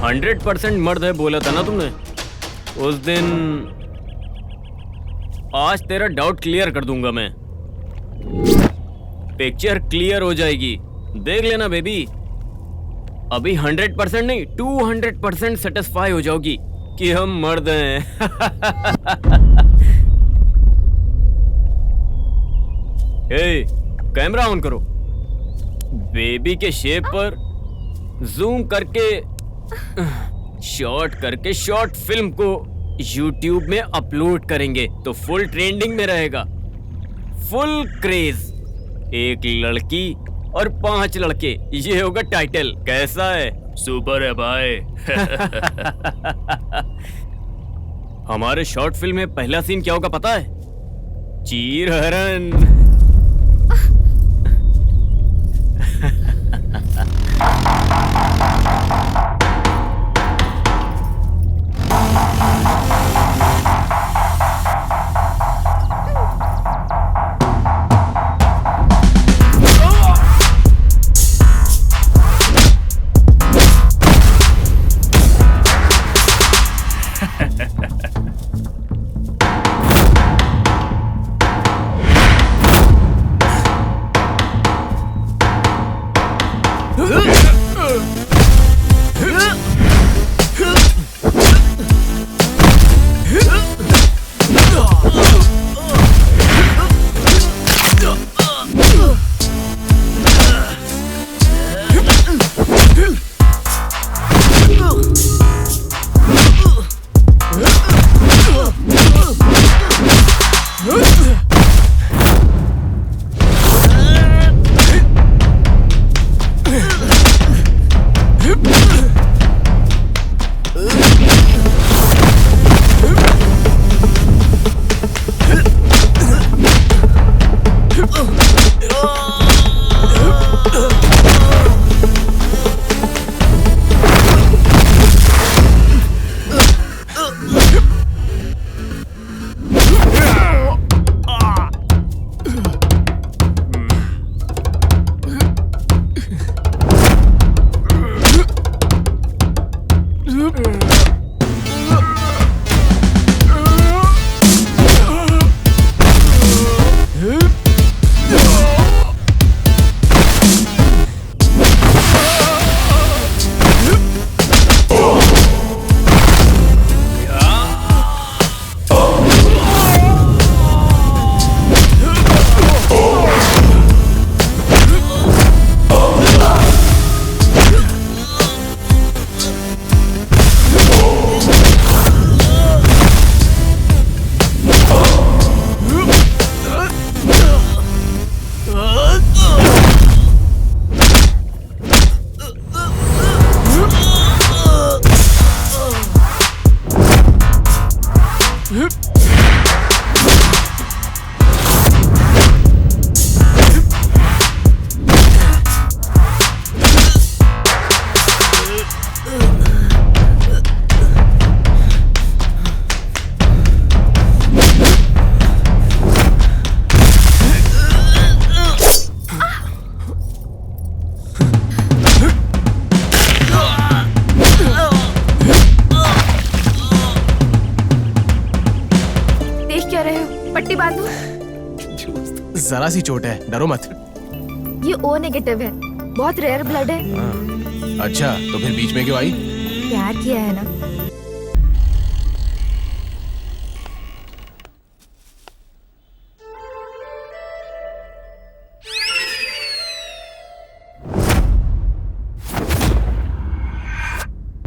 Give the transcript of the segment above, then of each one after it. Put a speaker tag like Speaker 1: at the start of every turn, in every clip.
Speaker 1: 100% मर्द है बोला था ना तुमने उस दिन। आज तेरा डाउट क्लियर कर दूंगा मैं। पिक्चर क्लियर हो जाएगी, देख लेना बेबी। अभी 100% नहीं 200% सेटिस्फाई हो जाओगी कि हम मर्द हैं। ए, कैमरा ऑन करो। बेबी के शेप पर जूम करके शॉर्ट फिल्म को YouTube में अपलोड करेंगे तो फुल ट्रेंडिंग में रहेगा। फुल क्रेज, 1 लड़की और 5 लड़के, ये होगा टाइटल। कैसा है? सुपर है भाई। हमारे शॉर्ट फिल्म में पहला सीन क्या होगा पता है? चीर हरण।
Speaker 2: पट्टी बांधो।
Speaker 3: जरा सी चोट है, डरो मत।
Speaker 2: ये ओ नेगेटिव है, बहुत रेयर ब्लड है।
Speaker 3: अच्छा, तो फिर बीच में क्यों आई?
Speaker 2: प्यार किया है ना।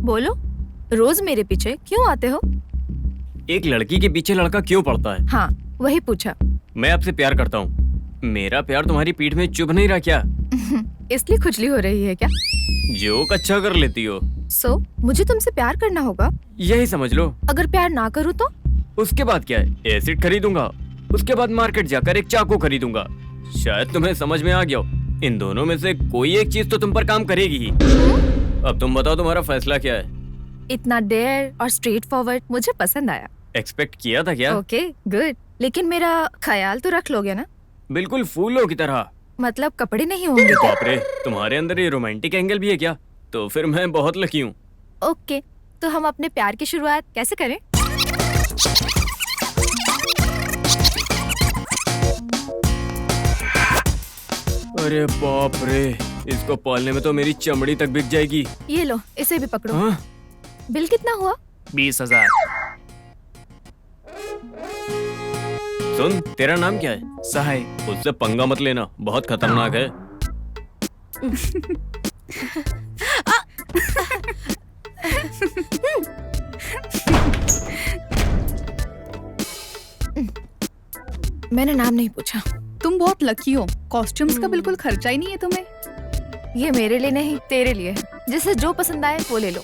Speaker 2: बोलो, रोज मेरे पीछे क्यों आते हो?
Speaker 1: एक लड़की के पीछे लड़का क्यों पड़ता है?
Speaker 2: हाँ, वही पूछा।
Speaker 1: मैं आपसे प्यार करता हूँ। मेरा प्यार तुम्हारी पीठ में चुभ नहीं रहा क्या?
Speaker 2: इसलिए खुजली हो रही है क्या?
Speaker 1: जोक अच्छा कर लेती हो।
Speaker 2: मुझे तुमसे प्यार करना होगा?
Speaker 1: यही समझ लो।
Speaker 2: अगर प्यार ना करूँ तो?
Speaker 1: उसके बाद क्या है? एसिड खरीदूंगा, उसके बाद मार्केट जाकर एक चाकू खरीदूंगा। शायद तुम्हें समझ में आ गया हो। इन दोनों में से कोई एक चीज तो तुम पर काम करेगी ही। अब तुम बताओ तुम्हारा फैसला क्या है?
Speaker 2: इतना डेयर और स्ट्रेट फॉरवर्ड मुझे पसंद आया।
Speaker 1: एक्सपेक्ट किया था क्या?
Speaker 2: Okay, good. लेकिन मेरा ख्याल तो रख लोगे ना?
Speaker 1: बिल्कुल फूलों की तरह।
Speaker 2: मतलब कपड़े नहीं होंगे?
Speaker 1: बाप रे, तुम्हारे अंदर ये रोमांटिक एंगल भी है क्या? तो फिर मैं बहुत लकी हूँ।
Speaker 2: ओके, तो हम अपने प्यार की शुरुआत कैसे करें?
Speaker 1: अरे बाप रे, इसको पालने में तो मेरी चमड़ी तक बिक जाएगी।
Speaker 2: ये लो, इसे भी पकड़ो।
Speaker 1: हाँ?
Speaker 2: बिल कितना हुआ?
Speaker 4: 20,000।
Speaker 1: सुन, तेरा नाम क्या है?
Speaker 4: सहाय।
Speaker 1: उससे पंगा मत लेना, बहुत खतरनाक है।
Speaker 2: मैंने नाम नहीं पूछा।
Speaker 5: तुम बहुत लकी हो, कॉस्ट्यूम्स का बिल्कुल खर्चा ही नहीं है तुम्हें।
Speaker 2: ये मेरे लिए नहीं, तेरे लिए है। जिसे जो पसंद आए वो ले लो।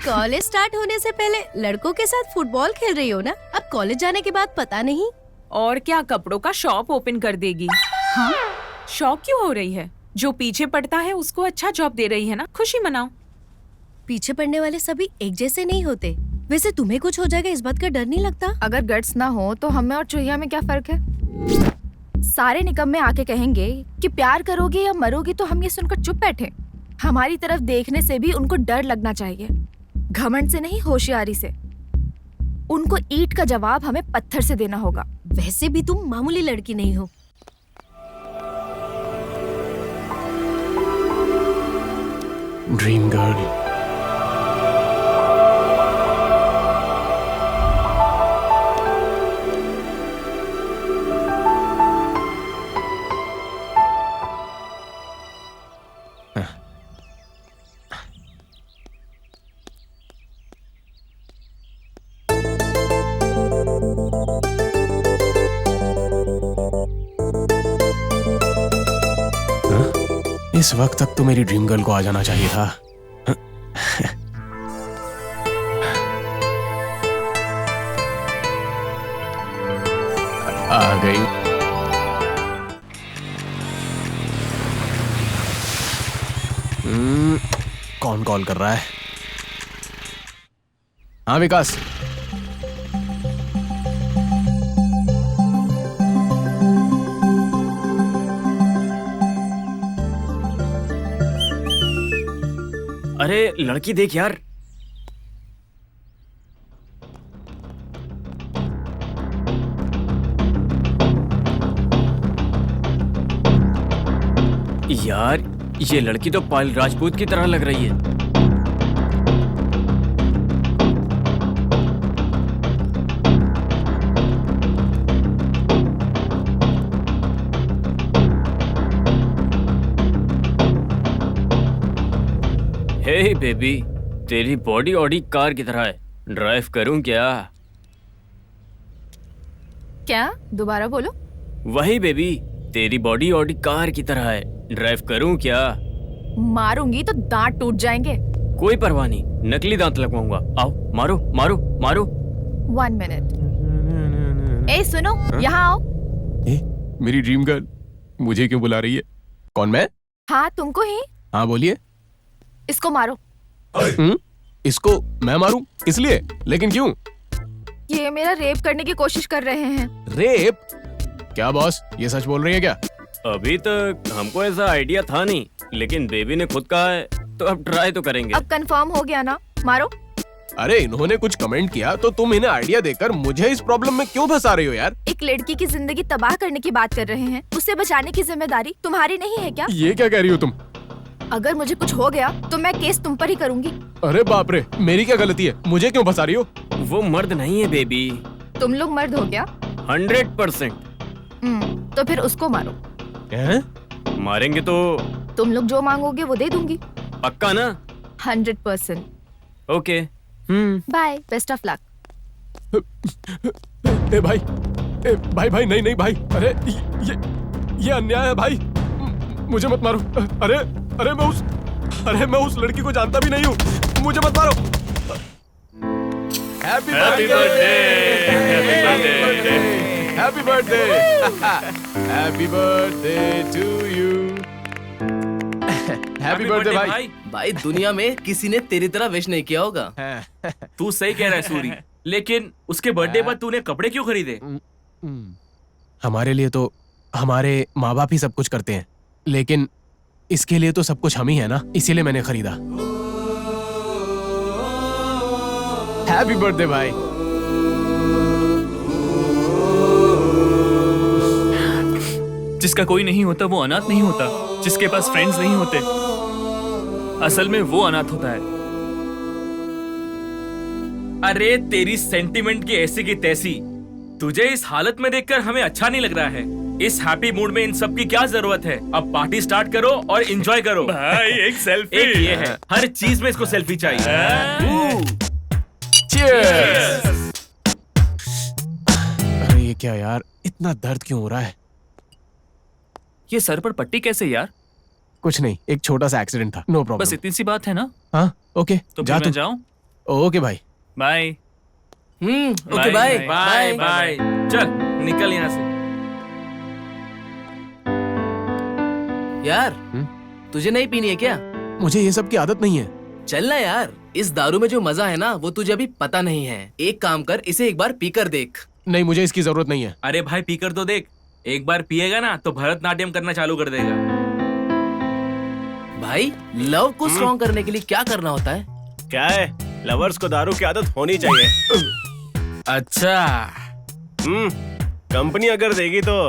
Speaker 6: कॉलेज स्टार्ट होने से पहले लड़कों के साथ फुटबॉल खेल रही हो ना? अब कॉलेज जाने के बाद पता नहीं।
Speaker 7: और क्या कपड़ों का शॉप ओपन कर देगी? हाँ? शौक क्यों हो रही है? जो पीछे पड़ता है उसको अच्छा जॉब दे रही है ना, खुशी मनाओ।
Speaker 6: पीछे पड़ने वाले सभी एक जैसे नहीं होते। वैसे तुम्हें कुछ हो जाएगा इस बात का डर नहीं लगता?
Speaker 2: अगर गट्स ना हो तो हम में और चुहिया में क्या फर्क है? सारे निकम्मे आके कहेंगे कि प्यार करोगे या मरोगी, तो हम ये सुनकर चुप बैठे। हमारी तरफ देखने से भी उनको डर लगना चाहिए। घमंड से नहीं, होशियारी से। उनको ईंट का जवाब हमें पत्थर से देना होगा।
Speaker 6: वैसे भी तुम मामूली लड़की नहीं हो।
Speaker 3: Dream girl. इस वक्त तक तो मेरी ड्रीम गर्ल को आ जाना चाहिए था। आ गई। कौन कॉल कर रहा है? हाँ विकास।
Speaker 1: अरे लड़की देख यार। यार ये लड़की तो पायल राजपूत की तरह लग रही है। हे बेबी, तेरी बॉडी ऑडी कार की तरह है। ड्राइव करूं क्या?
Speaker 2: क्या? दोबारा बोलो।
Speaker 1: वही बेबी, तेरी बॉडी ऑडी कार की तरह है। ड्राइव करूं क्या?
Speaker 2: मारूंगी तो दांत टूट जाएंगे।
Speaker 1: कोई परवाह नहीं, नकली दांत लगवाऊंगा। आओ मारो मारो मारो।
Speaker 2: 1 मिनट। ए सुनो, यहाँ आओ।
Speaker 3: मेरी ड्रीम गर्ल मुझे क्यों बुला रही है? कौन, मैं?
Speaker 2: हाँ तुमको ही।
Speaker 3: हाँ बोलिए।
Speaker 2: इसको मारो।
Speaker 3: इसको मैं मारूं? इसलिए? लेकिन क्यों?
Speaker 2: ये मेरा रेप करने की कोशिश कर रहे हैं।
Speaker 3: रेप? क्या बॉस, ये सच बोल रही है क्या?
Speaker 1: अभी तक हमको ऐसा आइडिया था नहीं, लेकिन बेबी ने खुद कहा है तो अब ट्राई तो करेंगे।
Speaker 2: अब कंफर्म हो गया ना? मारो।
Speaker 3: अरे इन्होंने कुछ कमेंट किया तो तुम इन्हें आइडिया देकर मुझे इस प्रॉब्लम में क्यों फंसा रही हो यार?
Speaker 2: एक लड़की की जिंदगी तबाह करने की बात कर रहे हैं, उससे बचाने की जिम्मेदारी तुम्हारी नहीं है क्या?
Speaker 3: ये क्या कह रही हो तुम?
Speaker 2: अगर मुझे कुछ हो गया तो मैं केस तुम पर ही करूंगी।
Speaker 3: अरे बाप रे, मेरी क्या गलती है? मुझे क्यों फंसा रही हो?
Speaker 1: वो मर्द नहीं है बेबी।
Speaker 2: तुम लोग मर्द हो क्या?
Speaker 1: 100%।
Speaker 2: तो फिर उसको मारो।
Speaker 3: हैं?
Speaker 1: मारेंगे तो
Speaker 2: तुम लोग जो मांगोगे वो दे दूंगी।
Speaker 1: पक्का ना?
Speaker 2: 100%।
Speaker 1: Okay.
Speaker 2: Bye, best of luck.
Speaker 3: ए भाई, भाई भाई, नहीं नहीं भाई, अरे ये अन्याय है भाई, मुझे मत मारो। अरे मैं उस लड़की को जानता भी नहीं हूँ, मुझे मत मारो। Happy birthday, happy birthday, happy birthday to you. Happy birthday भाई।
Speaker 4: भाई दुनिया में किसी ने तेरी तरह विश नहीं किया होगा।
Speaker 8: तू सही कह रहा है सूरी, लेकिन उसके बर्थडे पर तूने कपड़े क्यों खरीदे?
Speaker 3: हमारे लिए तो हमारे माँ बाप ही सब कुछ करते हैं, लेकिन इसके लिए तो सब कुछ हम ही है ना, इसीलिए मैंने खरीदा। हैप्पी बर्थडे भाई।
Speaker 8: जिसका कोई नहीं होता वो अनाथ नहीं होता, जिसके पास फ्रेंड्स नहीं होते असल में वो अनाथ होता है। अरे तेरी सेंटिमेंट की ऐसी की तैसी, तुझे इस हालत में देखकर हमें अच्छा नहीं लग रहा है। इस हैप्पी मूड में इन सब की क्या जरूरत है? अब पार्टी स्टार्ट करो और एंजॉय करो। भाई एक सेल्फी। एक ये है, हर चीज में इसको सेल्फी चाहिए।
Speaker 3: Cheers! अरे ये क्या यार, इतना दर्द क्यों हो रहा है?
Speaker 8: ये सर पर पट्टी कैसे यार?
Speaker 3: कुछ नहीं, एक छोटा सा एक्सीडेंट था, नो प्रॉब्लम।
Speaker 8: बस इतनी सी बात है ना?
Speaker 3: हाँ ओके,
Speaker 8: तो
Speaker 3: जा
Speaker 8: फिर मैं
Speaker 3: तू।
Speaker 8: जाऊं?
Speaker 3: ओके भाई।
Speaker 8: Bye.
Speaker 4: Okay bye
Speaker 8: bye bye. चल निकल यहाँ से।
Speaker 4: यार तुझे नहीं पीनी है क्या?
Speaker 3: मुझे ये सब की आदत नहीं है।
Speaker 4: चल ना यार, इस दारू में जो मजा है ना वो तुझे अभी पता नहीं है। एक काम कर, इसे एक बार पीकर देख।
Speaker 3: नहीं, मुझे इसकी जरूरत नहीं है।
Speaker 8: अरे भाई पीकर तो देख, एक बार पिएगा ना तो भरतनाट्यम करना चालू कर देगा।
Speaker 4: भाई लव को स्ट्रॉन्ग करने के लिए क्या करना होता है?
Speaker 9: क्या है, लवर्स को दारू की आदत होनी चाहिए।
Speaker 8: अच्छा
Speaker 9: कंपनी अगर देगी तो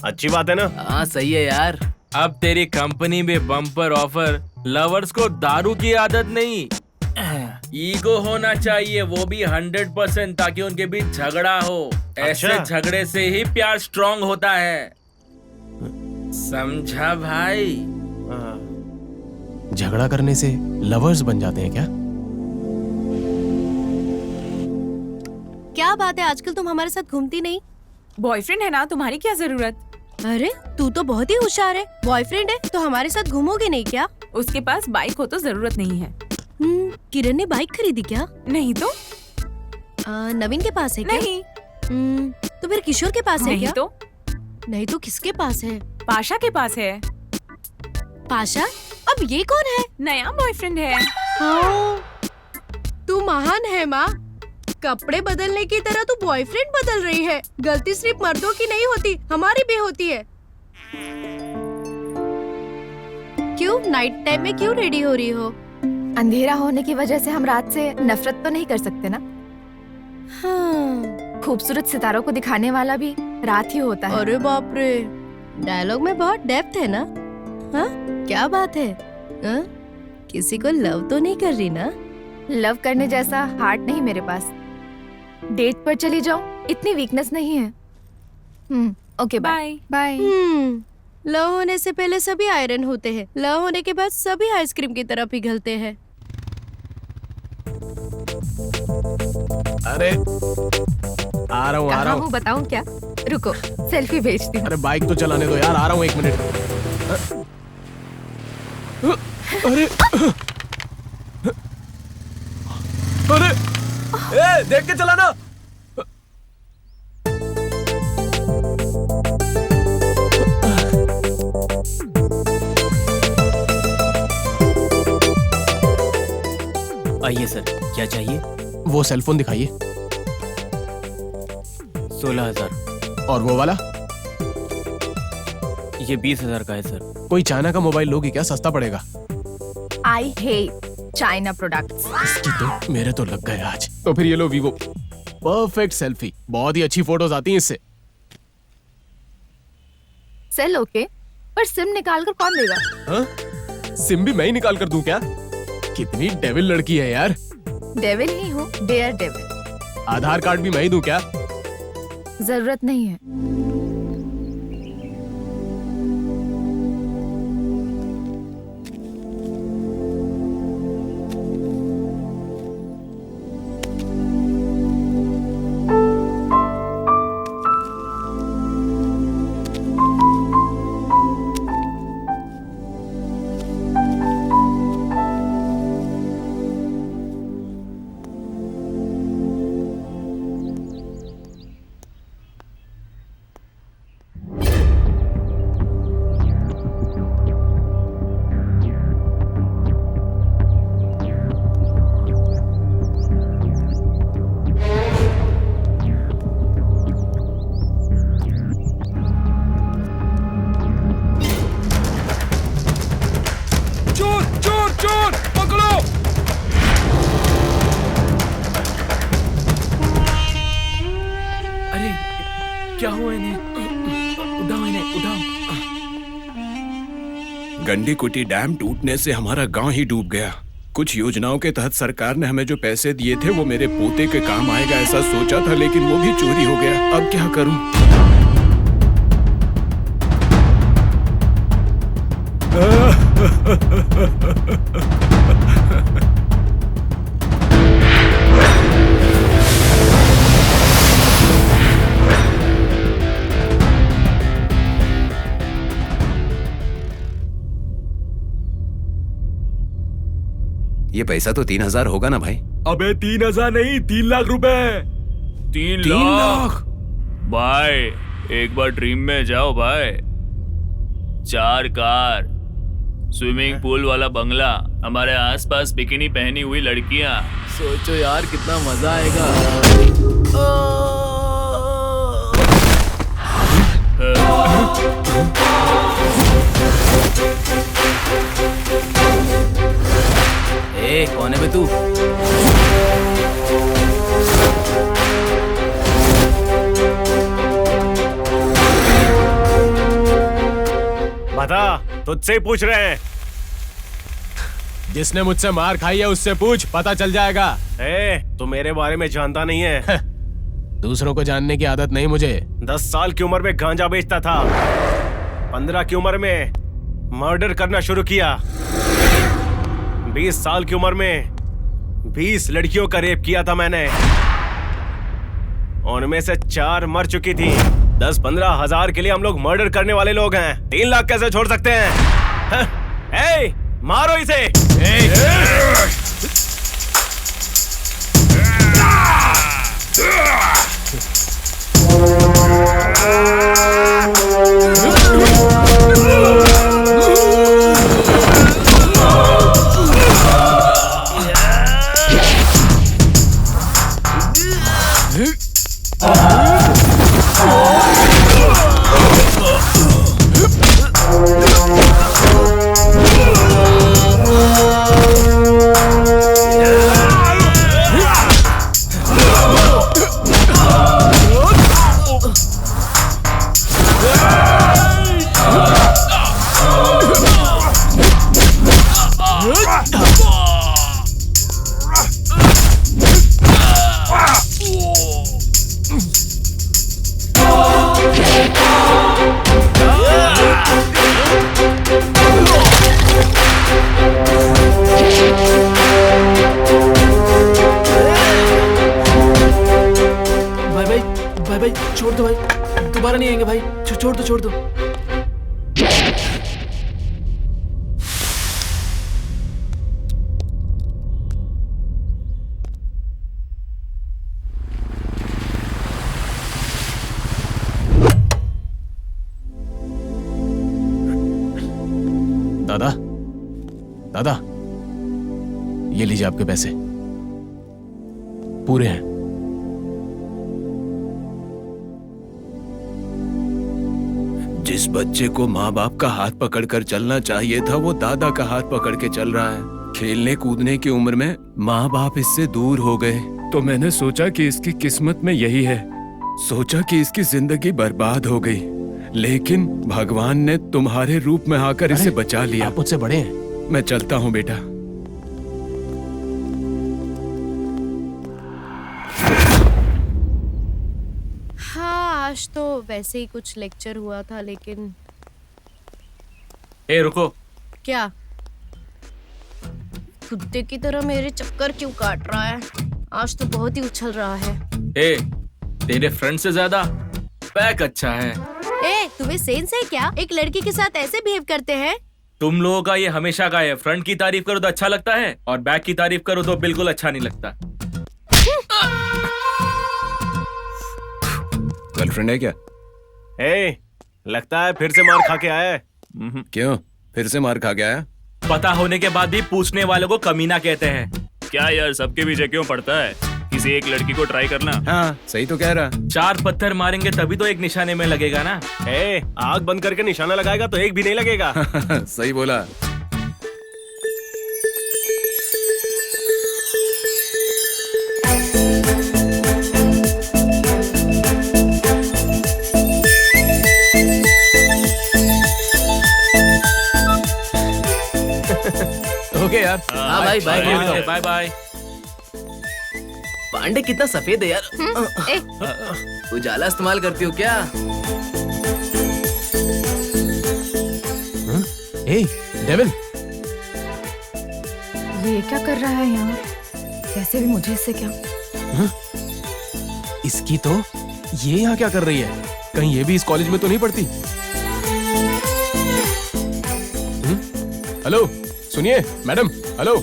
Speaker 9: अच्छी बात है ना।
Speaker 4: हाँ सही है यार।
Speaker 1: अब तेरी कंपनी में बम्पर ऑफर, लवर्स को दारू की आदत नहीं, ईगो होना चाहिए, वो भी 100%, ताकि उनके बीच झगड़ा हो। ऐसे
Speaker 9: अच्छा।
Speaker 1: झगड़े से ही प्यार स्ट्रांग होता है, समझा भाई?
Speaker 3: झगड़ा करने से लवर्स बन जाते हैं क्या?
Speaker 6: क्या बात है, आजकल तुम हमारे साथ घूमती नहीं?
Speaker 7: बॉयफ्रेंड है ना, तुम्हारी क्या जरूरत?
Speaker 6: अरे तू तो बहुत ही होशियार है। बॉयफ्रेंड है तो हमारे साथ घूमोगे नहीं क्या?
Speaker 7: उसके पास बाइक हो तो जरूरत नहीं है।
Speaker 6: किरण ने बाइक खरीदी क्या?
Speaker 7: नहीं तो
Speaker 6: नवीन के पास है क्या?
Speaker 7: नहीं।
Speaker 6: तो फिर किशोर के पास है
Speaker 7: नहीं
Speaker 6: क्या?
Speaker 7: तो
Speaker 6: नहीं तो किसके पास है?
Speaker 7: पाशा के पास है।
Speaker 6: पाशा? अब ये कौन है?
Speaker 7: नया बॉयफ्रेंड है।
Speaker 6: तू महान है माँ। कपड़े बदलने की तरह तू बॉयफ्रेंड बदल रही है। गलती सिर्फ मर्दों की नहीं होती, हमारी भी होती है। क्यों नाइट टाइम में क्यों रेडी हो रही हो?
Speaker 2: अंधेरा होने की वजह से हम रात से नफरत तो नहीं कर सकते ना।
Speaker 6: हाँ।
Speaker 2: खूबसूरत सितारों को दिखाने वाला भी रात ही होता है।
Speaker 6: अरे बाप रे, डायलॉग में बहुत डेप्थ है ना। हाँ क्या बात है? हाँ? किसी को लव तो नहीं कर रही ना?
Speaker 2: लव करने जैसा हार्ट नहीं मेरे पास। डेट पर चली जाऊं, इतनी वीकनेस नहीं है। Okay bye bye.
Speaker 6: लव होने से पहले सभी आयरन होते हैं, लव होने के बाद सभी आइसक्रीम की तरह पिघलते हैं।
Speaker 3: अरे आ रहा
Speaker 2: कहाँ
Speaker 3: हूँ।
Speaker 2: हूँ बताऊं क्या? रुको सेल्फी भेजती हूँ।
Speaker 3: अरे बाइक तो चलाने दो यार, आ रहा हूँ 1 मिनट। अरे अरे ए, देख के चलाना।
Speaker 1: आइए सर, क्या चाहिए?
Speaker 3: वो सेलफोन दिखाइए।
Speaker 1: 16,000।
Speaker 3: और वो वाला?
Speaker 1: ये 20,000 का है सर।
Speaker 3: कोई चाइना का मोबाइल लोगे क्या? सस्ता पड़ेगा।
Speaker 2: I hate China products.
Speaker 3: इसकी तो मेरे तो लग गए आज। तो फिर ये लो वीवो, परफेक्ट सेल्फी, बहुत ही अच्छी फोटोज आती हैं इससे।
Speaker 2: सेल ओके, पर सिम निकाल कर कौन देगा?
Speaker 3: हाँ? सिम भी मैं ही निकाल कर दूं क्या? कितनी डेविल लड़की है यार।
Speaker 2: डेविल ही हूँ, डेयर डेविल।
Speaker 3: आधार कार्ड भी मैं ही दूं क्या?
Speaker 2: जरूरत नहीं है।
Speaker 8: अरे क्या हुआ इन्हें? उठाओ इन्हें, उठाओ।
Speaker 3: गंडीकुटी डैम टूटने से हमारा गांव ही डूब गया। कुछ योजनाओं के तहत सरकार ने हमें जो पैसे दिए थे वो मेरे पोते के काम आएगा ऐसा सोचा था, लेकिन वो भी चोरी हो गया। अब क्या करूं? ये पैसा तो 3,000 होगा ना भाई?
Speaker 8: अबे 3,000 नहीं, 3 लाख रुपए। 3 लाख भाई, एक बार ड्रीम में जाओ भाई। 4 कार, स्विमिंग पूल वाला बंगला, हमारे आसपास बिकिनी पहनी हुई लड़कियां।
Speaker 4: सोचो यार कितना मजा आएगा। ए, कौन है बे तू?
Speaker 9: बता, तुझसे ही पूछ रहे हैं।
Speaker 3: जिसने मुझसे मार खाई है उससे पूछ, पता चल जाएगा।
Speaker 9: तू मेरे बारे में जानता नहीं है।
Speaker 3: दूसरों को जानने की आदत नहीं मुझे।
Speaker 9: 10 साल की उम्र में गांजा बेचता था। 15 की उम्र में मर्डर करना शुरू किया। 20 साल की उम्र में 20 लड़कियों का रेप किया था मैंने। उनमें से 4 मर चुकी थी। 10-15 हजार के लिए हम लोग मर्डर करने वाले लोग हैं। 3 लाख कैसे छोड़ सकते हैं? ए, मारो इसे।
Speaker 4: भाई छोड़ दो भाई, दोबारा नहीं आएंगे भाई। छोड़ दो, छोड़ दो।
Speaker 3: दादा, दादा, ये लीजिए आपके पैसे, पूरे हैं। जिस बच्चे को माँ बाप का हाथ पकड़कर चलना चाहिए था वो दादा का हाथ पकड़ के चल रहा है। खेलने कूदने की उम्र में माँ बाप इससे दूर हो गए तो मैंने सोचा कि इसकी किस्मत में यही है। सोचा कि इसकी जिंदगी बर्बाद हो गई, लेकिन भगवान ने तुम्हारे रूप में आकर इसे बचा लिया। आप मुझसे बड़े हैं। मैं चलता हूँ बेटा।
Speaker 6: हाँ, आज तो वैसे ही कुछ लेक्चर हुआ था, लेकिन
Speaker 8: ए रुको।
Speaker 6: क्या कुत्ते की तरह मेरे चक्कर क्यों काट रहा है? आज तो बहुत ही उछल रहा है।
Speaker 8: ए, तेरे फ्रेंड से ज्यादा बैक अच्छा है।
Speaker 6: ए, तुम्हें सेंस है क्या? एक लड़की के साथ ऐसे बिहेव करते हैं?
Speaker 8: तुम लोगों का ये हमेशा का है। फ्रंट की तारीफ करो तो अच्छा लगता है और बैक की तारीफ करो तो बिल्कुल अच्छा नहीं लगता।
Speaker 3: गर्लफ्रेंड है क्या?
Speaker 9: ए, लगता है फिर से मार खा के आया है।
Speaker 3: क्यों, फिर से मार खा के आया?
Speaker 8: पता होने के बाद भी पूछने वालों को कमीना कहते हैं।
Speaker 10: क्या यार, सबके पीछे क्यों पड़ता है? किसी एक लड़की को ट्राई करना।
Speaker 3: हाँ, सही तो कह रहा।
Speaker 8: 4 पत्थर मारेंगे तभी तो एक निशाने में लगेगा ना।
Speaker 9: ए, आग बंद करके निशाना लगाएगा तो एक भी नहीं लगेगा।
Speaker 3: सही बोला। यार।
Speaker 4: हाँ भाई बाय।
Speaker 8: Bye bye.
Speaker 4: पांडे कितना सफेद है यार।
Speaker 2: ए,
Speaker 4: उजाला इस्तेमाल करती हो क्या?
Speaker 3: ए डेविल,
Speaker 2: ये क्या कर रहा है यहाँ? वैसे भी मुझे इससे क्या?
Speaker 3: इसकी तो ये यहाँ क्या कर रही है? कहीं ये भी इस कॉलेज में तो नहीं पढ़ती? हेलो सुनिए मैडम, हेलो।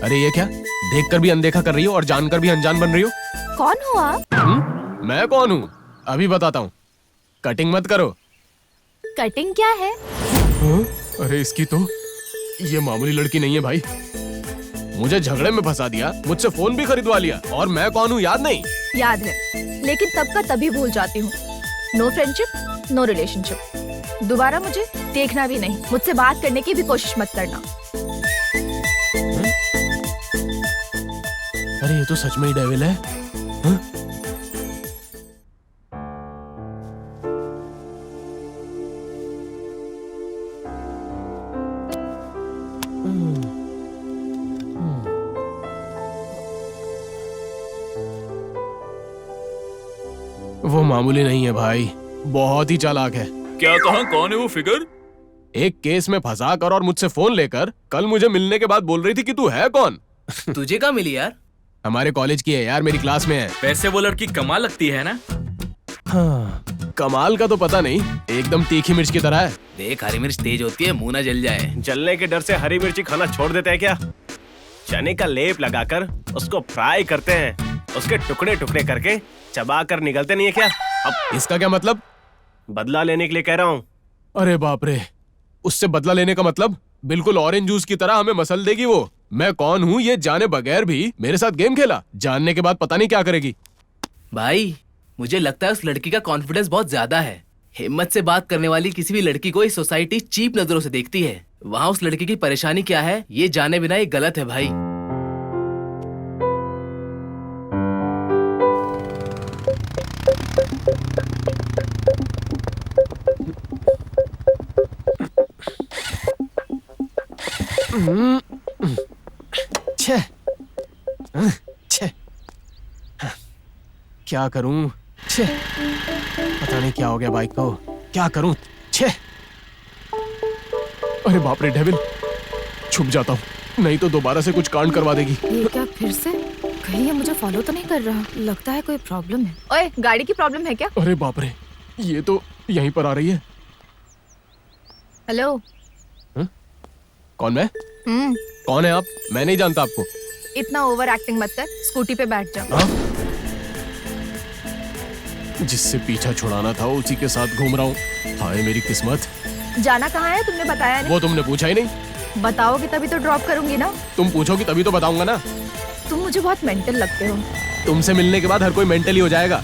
Speaker 3: अरे ये क्या, देखकर भी अनदेखा कर रही हो और जानकर भी अनजान बन रही हो?
Speaker 2: कौन हो आप?
Speaker 3: मैं कौन हूँ अभी बताता हूँ, कटिंग मत करो।
Speaker 2: कटिंग क्या है?
Speaker 3: अरे इसकी तो ये मामूली लड़की नहीं है भाई, मुझे झगड़े में फंसा दिया, मुझसे फोन भी खरीदवा लिया, और मैं कौन हूँ याद नहीं?
Speaker 2: याद है, लेकिन तब का तभी भूल जाती हूँ। No friendship, no relationship. दोबारा मुझे देखना भी नहीं, मुझसे बात करने की भी कोशिश मत करना।
Speaker 3: अरे ये तो सच में ही डेविल है। हाँ? वो मामूली नहीं है भाई, बहुत ही चालाक है।
Speaker 10: क्या कहा, कौन है वो फिगर?
Speaker 3: एक केस में फंसा कर और मुझसे फोन लेकर कल मुझे मिलने के बाद बोल रही थी कि तू है कौन।
Speaker 4: तुझे कहाँ मिली यार?
Speaker 3: हमारे कॉलेज की है यार, मेरी क्लास में है।
Speaker 8: वैसे वो लड़की कमाल लगती है ना?
Speaker 3: हाँ, कमाल का तो पता नहीं, एकदम तीखी मिर्च की तरह है।
Speaker 4: देख हरी मिर्च तेज होती है, मुंह ना जल जाए।
Speaker 9: जलने के डर से हरी मिर्ची खाना छोड़ देते हैं क्या? चने का लेप लगाकर उसको फ्राई करते हैं, उसके टुकड़े टुकड़े करके चबा कर निगलते नहीं है क्या?
Speaker 3: अब इसका क्या मतलब?
Speaker 9: बदला लेने के लिए कह रहा हूँ।
Speaker 3: अरे बाप रे, उससे बदला लेने का मतलब? बिल्कुल ऑरेंज जूस की तरह हमें मसल देगी वो। मैं कौन हूँ ये जाने बगैर भी मेरे साथ गेम खेला, जानने के बाद पता नहीं क्या करेगी।
Speaker 4: भाई मुझे लगता है उस लड़की का कॉन्फिडेंस बहुत ज्यादा है। हिम्मत से बात करने वाली किसी भी लड़की को इस सोसाइटी चीप नजरों से देखती है। वहाँ उस लड़की की परेशानी क्या है ये जाने बिना ये गलत है भाई।
Speaker 3: छे, छे, क्या करूं? छे, पता नहीं क्या हो गया बाइक को, क्या करूं? छे, अरे बाप रे डेविल, छुप जाता हूं, नहीं तो दोबारा से कुछ कांड करवा देगी।
Speaker 2: ये क्या फिर से? कहीं ये मुझे फॉलो तो नहीं कर रहा? लगता है कोई प्रॉब्लम है। ओए, गाड़ी की प्रॉब्लम है क्या?
Speaker 3: अरे बाप रे, ये तो यहीं पर आ रही है।
Speaker 2: हेलो।
Speaker 3: कौन मैं? कौन है आप? मैं नहीं जानता आपको।
Speaker 2: इतना ओवर एक्टिंग मत कर, स्कूटी पे बैठ जा।
Speaker 3: हाँ? जिससे पीछा छुड़ाना था उसी के साथ घूम रहा हूँ। हाय मेरी किस्मत।
Speaker 2: जाना कहाँ है तुमने बताया नहीं?
Speaker 3: वो तुमने पूछा ही नहीं।
Speaker 2: बताओगे तभी तो ड्रॉप करूंगी ना।
Speaker 3: तुम पूछोगी तभी तो बताऊंगा ना।
Speaker 2: तुम मुझे बहुत मेंटल लगते हो।
Speaker 3: तुमसे मिलने के बाद हर कोई मेंटली हो जाएगा।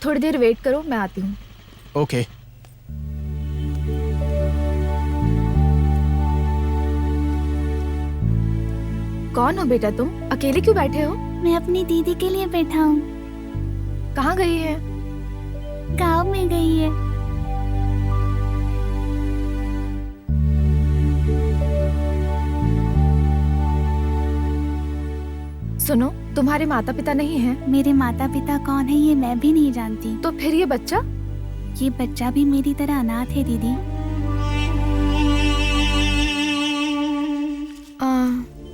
Speaker 2: थोड़ी देर वेट करो, मैं आती हूँ।
Speaker 3: ओके।
Speaker 2: कौन हो बेटा तुम? अकेले क्यों बैठे हो?
Speaker 11: मैं अपनी दीदी के लिए बैठा हूँ।
Speaker 2: कहाँ गई है?
Speaker 11: गाँव में गई है।
Speaker 2: सुनो, तुम्हारे माता पिता नहीं हैं?
Speaker 11: मेरे माता पिता कौन है ये मैं भी नहीं जानती।
Speaker 2: तो फिर ये बच्चा?
Speaker 11: ये बच्चा भी मेरी तरह अनाथ है दीदी।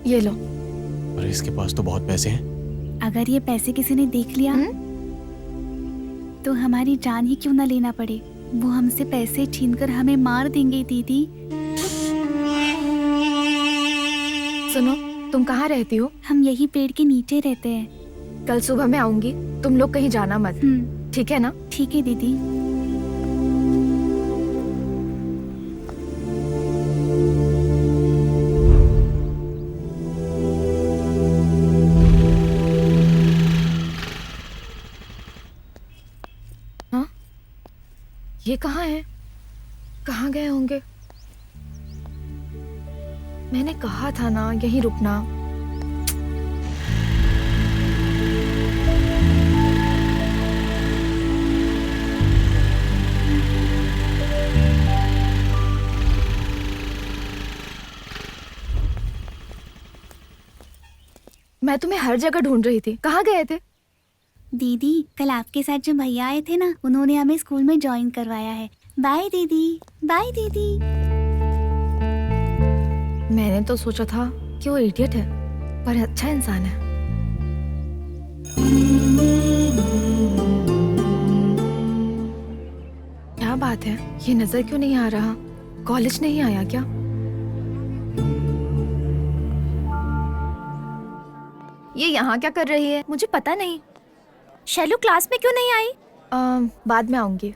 Speaker 2: ये लो।
Speaker 3: अरे इसके पास तो बहुत पैसे हैं।
Speaker 11: अगर ये पैसे किसी ने देख लिया तो हमारी जान ही क्यों ना लेना पड़े। वो हमसे पैसे छीनकर हमें मार देंगे दीदी।
Speaker 2: सुनो, तुम कहाँ रहती हो?
Speaker 11: हम यही पेड़ के नीचे रहते हैं।
Speaker 2: कल सुबह मैं आऊंगी, तुम लोग कहीं जाना मत, ठीक है ना?
Speaker 11: ठीक है दीदी।
Speaker 2: हाँ? ये कहाँ है? कहाँ गए होंगे? मैंने कहा था ना यहीं रुकना। मैं तुम्हें हर जगह ढूंढ रही थी, कहाँ गए थे?
Speaker 11: दीदी कल आपके साथ जो भैया आए थे ना, उन्होंने हमें स्कूल में ज्वाइन करवाया है। बाय दीदी, बाय दीदी।
Speaker 2: मैंने तो सोचा था कि वो इडियट है, पर अच्छा इंसान है। क्या बात है, ये नजर क्यों नहीं आ रहा? कॉलेज नहीं आया क्या? ये यहाँ क्या कर रही है? मुझे पता नहीं। शैलू क्लास में क्यों नहीं आई? बाद में आऊंगी।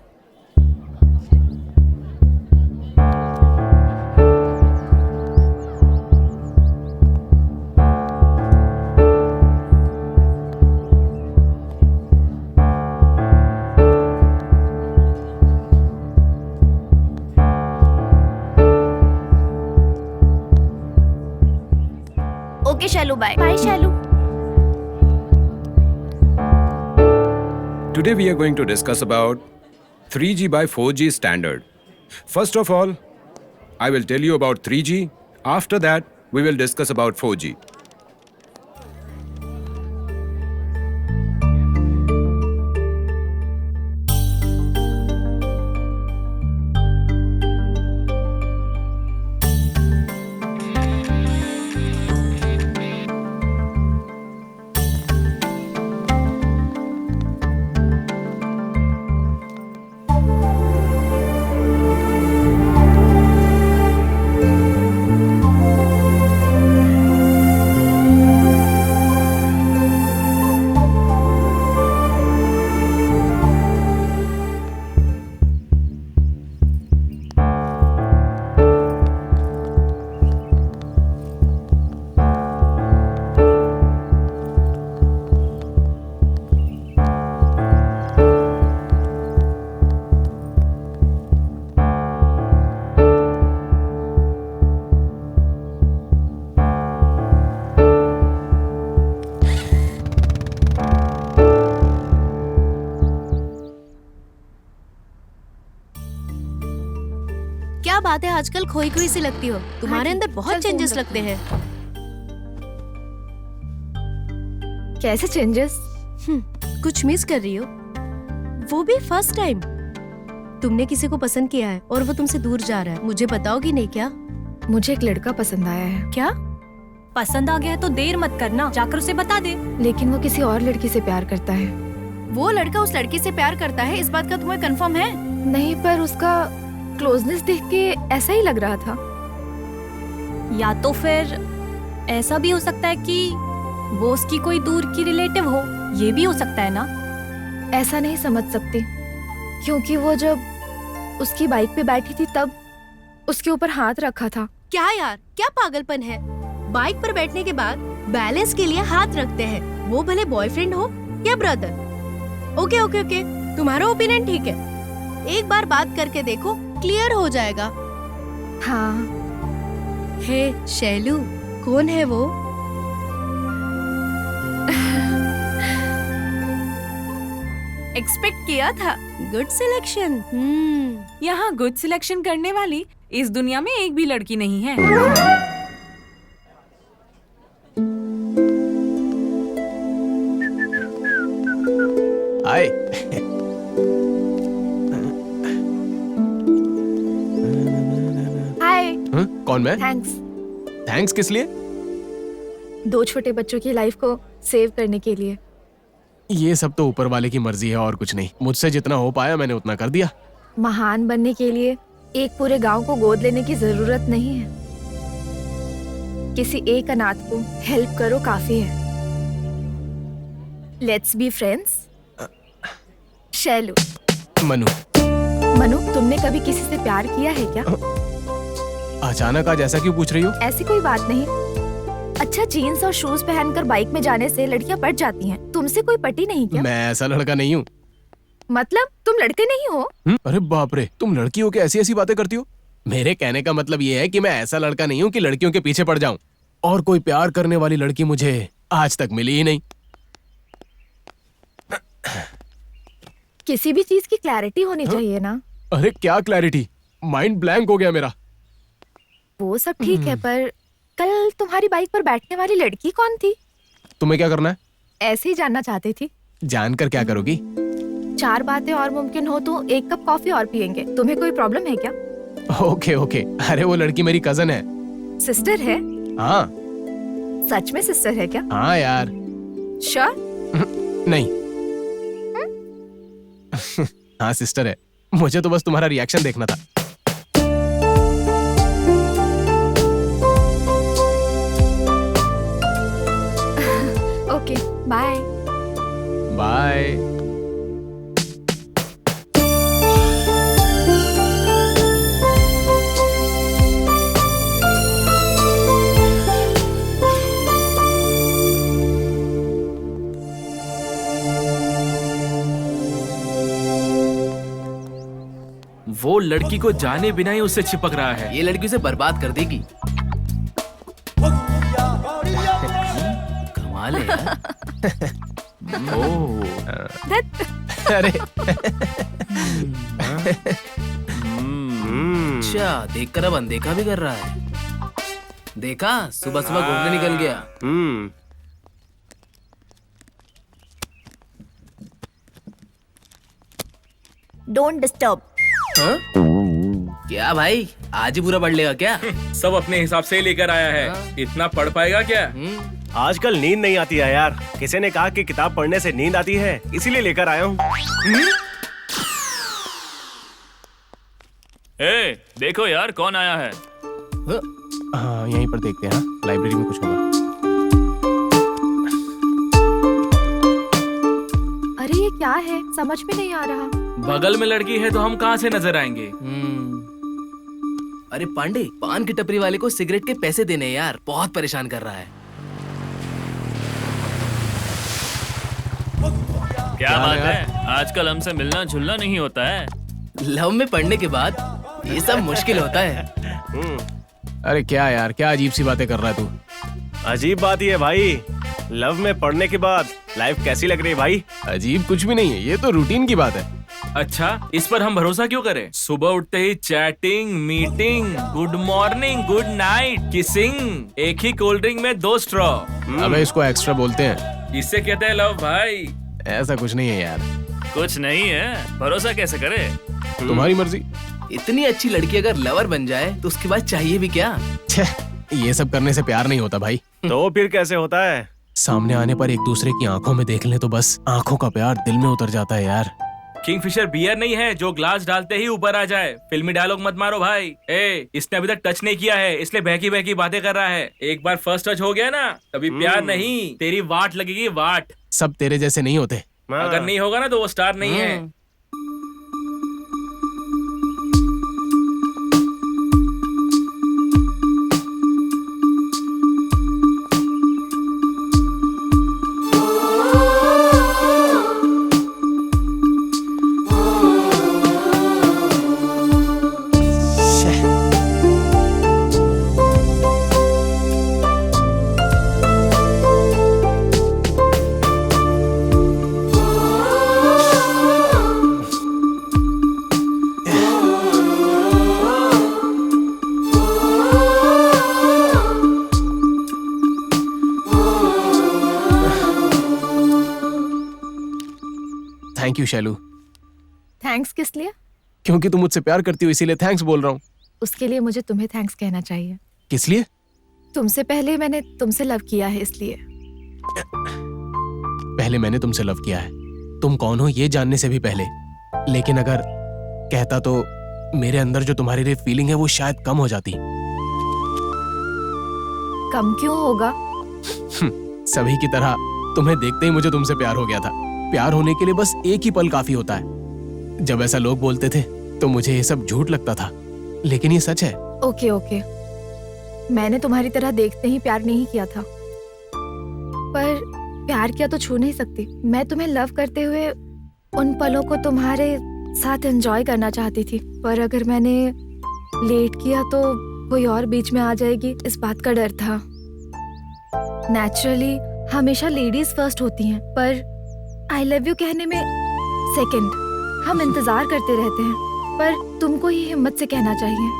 Speaker 2: Okay Shailu, bye bye Shailu.
Speaker 3: Today we are going to discuss about 3G by 4G standard. First of all, I will tell you about 3G. After that, we will discuss about 4G.
Speaker 6: क्या बात है, आजकल खोई खोई सी लगती हो। तुम्हारे अंदर बहुत चेंजेस लगते हैं।
Speaker 2: कैसे चेंजेस?
Speaker 6: कुछ मिस कर रही हो, वो भी फर्स्ट टाइम। तुमने किसी को पसंद किया है और वो तुमसे दूर जा रहा है, मुझे बताओगी नहीं क्या?
Speaker 2: मुझे एक लड़का पसंद आया है।
Speaker 6: क्या
Speaker 12: पसंद आ गया है तो देर मत करना, जाकर उसे बता दे।
Speaker 2: लेकिन वो किसी और लड़की से प्यार करता है।
Speaker 12: वो लड़का उस लड़की से प्यार करता है, इस बात का तुम्हें कंफर्म है?
Speaker 2: नहीं, पर उसका क्लोजनेस देख के ऐसा ही लग रहा था।
Speaker 12: या तो फिर ऐसा भी हो सकता है कि वो उसकी कोई दूर की रिलेटिव हो, ये भी हो सकता है ना।
Speaker 2: ऐसा नहीं समझ सकती, क्योंकि वो जब उसकी बाइक पे बैठी थी तब उसके ऊपर हाथ रखा था।
Speaker 6: क्या यार, क्या पागलपन है। बाइक पर बैठने के बाद बैलेंस के लिए हाथ रखते हैं, वो भले बॉयफ्रेंड हो या ब्रदर। ओके ओके ओके, तुम्हारा ओपिनियन ठीक है, एक बार बात करके देखो, क्लियर हो जाएगा।
Speaker 2: हाँ।
Speaker 6: हे शैलू, कौन है वो?
Speaker 12: एक्सपेक्ट किया था।
Speaker 6: Good selection.
Speaker 7: यहाँ गुड सिलेक्शन करने वाली इस दुनिया में एक भी लड़की नहीं है।
Speaker 3: हाय।
Speaker 2: हाय।
Speaker 3: कौन मैं?
Speaker 2: थैंक्स।
Speaker 3: थैंक्स किस लिए?
Speaker 2: 2 छोटे बच्चों की लाइफ को सेव करने के लिए।
Speaker 3: ये सब तो ऊपर वाले की मर्जी है और कुछ नहीं। मुझसे जितना हो पाया मैंने उतना कर दिया।
Speaker 2: महान बनने के लिए एक पूरे गांव को गोद लेने की जरूरत नहीं है। किसी एक अनाथ को हेल्प करो, काफी है। Let's be friends. Shailu.
Speaker 3: Manu.
Speaker 2: Manu, तुमने कभी किसी से प्यार किया है क्या?
Speaker 3: अचानक आज ऐसा क्यों पूछ रही हो?
Speaker 2: ऐसी कोई बात नहीं। अच्छा, जीन्स और शूज पहनकर बाइक में जाने से लड़कियां पट जाती हैं। तुमसे कोई पटी नहीं क्या?
Speaker 3: मैं ऐसा लड़का नहीं हूँ।
Speaker 2: मतलब तुम लड़के नहीं हो?
Speaker 3: अरे बाप रे, तुम लड़की हो के ऐसी ऐसी बातें करती हो? मेरे कहने का मतलब ये है कि मैं ऐसा लड़का नहीं हूँ कि लड़कियों के पीछे पड़ जाऊं, और कोई प्यार करने वाली लड़की मुझे आज तक मिली ही नहीं।
Speaker 2: किसी भी चीज की क्लैरिटी होनी चाहिए ना।
Speaker 3: अरे क्या क्लैरिटी, माइंड ब्लैंक हो गया मेरा।
Speaker 2: वो सब ठीक है, पर कल तुम्हारी बाइक पर बैठने वाली लड़की कौन थी?
Speaker 3: तुम्हें क्या करना है?
Speaker 2: ऐसे ही जानना चाहती थी।
Speaker 3: जानकर क्या करोगी?
Speaker 2: 4 बातें और मुमकिन हो तो 1 कप कॉफी और पियेंगे। तुम्हें कोई प्रॉब्लम है क्या?
Speaker 3: Okay okay. अरे वो लड़की मेरी कजन है।
Speaker 2: सिस्टर है?
Speaker 3: हाँ।
Speaker 2: सच में सिस्टर है क्या?
Speaker 3: हाँ यार।
Speaker 2: श्योर?
Speaker 3: नहीं। हाँ सिस्टर है। मुझे तो बस तुम्हारा रिएक्शन देखना था।
Speaker 2: Okay bye.
Speaker 3: बाय।
Speaker 8: वो लड़की को जाने बिना ही उससे चिपक रहा है।
Speaker 4: ये लड़की उसे बर्बाद कर देगी। कमाल है यार।
Speaker 3: अरे
Speaker 4: अच्छा, देखकर अब अनदेखा भी कर रहा है। देखा, सुबह सुबह घूमने निकल गया।
Speaker 2: Don't disturb.
Speaker 4: क्या भाई, आज ही पूरा पढ़ लेगा क्या?
Speaker 8: सब अपने हिसाब से लेकर आया है। इतना पढ़ पाएगा क्या?
Speaker 9: आजकल नींद नहीं आती है यार। किसी ने कहा कि किताब पढ़ने से नींद आती है, इसीलिए लेकर आया हूँ।
Speaker 10: ए, देखो यार कौन आया है।
Speaker 3: हाँ यहीं पर देखते हैं। लाइब्रेरी में कुछ होगा।
Speaker 2: अरे ये क्या है, समझ में नहीं आ रहा।
Speaker 8: बगल में लड़की है तो हम कहाँ से नजर आएंगे?
Speaker 4: अरे पांडे, पान की टपरी वाले को सिगरेट के पैसे देने यार, बहुत परेशान कर रहा है।
Speaker 10: क्या बात है, आजकल हमसे मिलना जुलना नहीं होता है।
Speaker 4: लव में पढ़ने के बाद ये सब मुश्किल होता है।
Speaker 3: अरे क्या यार, क्या अजीब सी बातें कर रहा है तू।
Speaker 9: अजीब बात ही है भाई। लव में पढ़ने के बाद लाइफ कैसी लग रही है भाई?
Speaker 3: अजीब कुछ भी नहीं है, ये तो रूटीन की बात है।
Speaker 8: अच्छा, इस पर हम भरोसा क्यों करें? सुबह उठते ही chatting, meeting, good morning, good night, kissing, एक ही कोल्ड ड्रिंक में 2 स्ट्रॉ।
Speaker 3: अबे इसको एक्स्ट्रा बोलते हैं।
Speaker 8: इससे कहते हैं लव भाई।
Speaker 3: ऐसा कुछ नहीं है यार।
Speaker 10: कुछ नहीं है, भरोसा कैसे करे?
Speaker 3: तुम्हारी मर्जी।
Speaker 4: इतनी अच्छी लड़की अगर लवर बन जाए तो उसके बाद चाहिए भी क्या?
Speaker 3: ये सब करने से प्यार नहीं होता भाई।
Speaker 9: तो फिर कैसे होता है?
Speaker 3: सामने आने पर एक दूसरे की आंखों में देख ले तो बस आंखों का प्यार दिल में उतर जाता है यार।
Speaker 8: किंगफिशर बियर नहीं है जो ग्लास डालते ही ऊपर आ जाए। फिल्मी डायलॉग मत मारो भाई। इसने अभी तक टच नहीं किया है, इसलिए बहकी बहकी बातें कर रहा है। एक बार फर्स्ट टच हो गया ना, तभी प्यार नहीं, तेरी वाट लगेगी, वाट।
Speaker 3: सब तेरे जैसे नहीं होते।
Speaker 8: अगर नहीं होगा ना तो वो स्टार नहीं है।
Speaker 3: Thank you Shailu.
Speaker 2: थैंक्स किस लिए?
Speaker 3: क्योंकि तुम मुझसे प्यार करती हो इसीलिए थैंक्स बोल रहा हूँ।
Speaker 2: उसके लिए मुझे तुम्हें थैंक्स कहना चाहिए।
Speaker 3: किस लिए?
Speaker 2: तुमसे पहले मैंने तुमसे लव किया है इसलिए।
Speaker 3: पहले मैंने तुमसे लव किया है, तुम कौन हो ये जानने से भी पहले। लेकिन अगर कहता तो मेरे अंदर जो तुम्हारे लिए फीलिंग है वो शायद कम हो जाती।
Speaker 2: कम क्यों होगा?
Speaker 3: सभी की तरह तुम्हें देखते ही मुझे तुमसे प्यार हो गया था। प्यार होने के लिए बस एक ही पल काफी होता है। जब ऐसा लोग बोलते थे तो मुझे ये सब झूठ लगता था, लेकिन ये सच है।
Speaker 2: ओके ओके, मैंने तुम्हारी तरह देखते ही प्यार नहीं किया था, पर प्यार किया तो छू नहीं सकती। मैं तुम्हें लव करते हुए उन पलों को तुम्हारे साथ एंजॉय करना चाहती थी, पर अगर मैंने लेट किया तो कोई और बीच में आ जाएगी, इस बात का डर था। नेचुरली हमेशा लेडीज फर्स्ट होती हैं, पर आई लव यू कहने में सेकंड। हम इंतजार करते रहते हैं, पर तुमको ही हिम्मत से कहना चाहिए।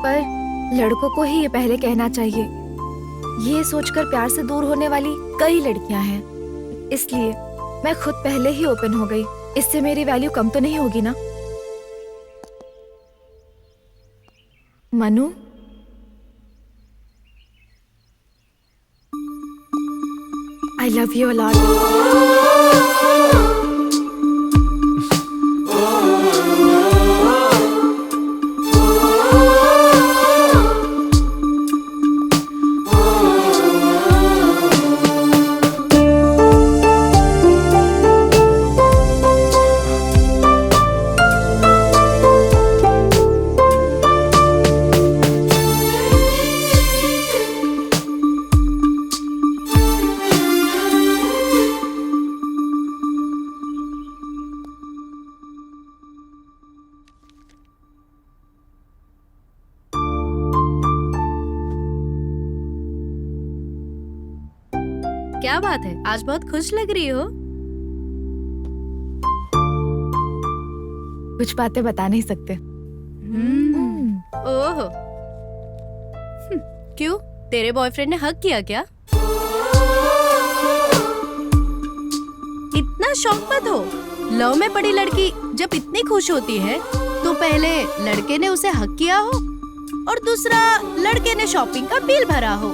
Speaker 2: पर लड़कों को ही ये पहले कहना चाहिए। ये सोचकर प्यार से दूर होने वाली कई लड़कियां हैं, इसलिए मैं खुद पहले ही ओपन हो गई। इससे मेरी वैल्यू कम तो नहीं होगी ना? Manu, I love you a lot.
Speaker 6: क्या बात है, आज बहुत खुश लग रही हो।
Speaker 2: कुछ बातें बता नहीं सकते।
Speaker 6: ओहो, क्यों? तेरे बॉयफ्रेंड ने हक किया क्या? इतना शौक मत हो। लव में पड़ी लड़की जब इतनी खुश होती है तो पहले लड़के ने उसे हक किया हो और दूसरा लड़के ने शॉपिंग का बिल भरा हो।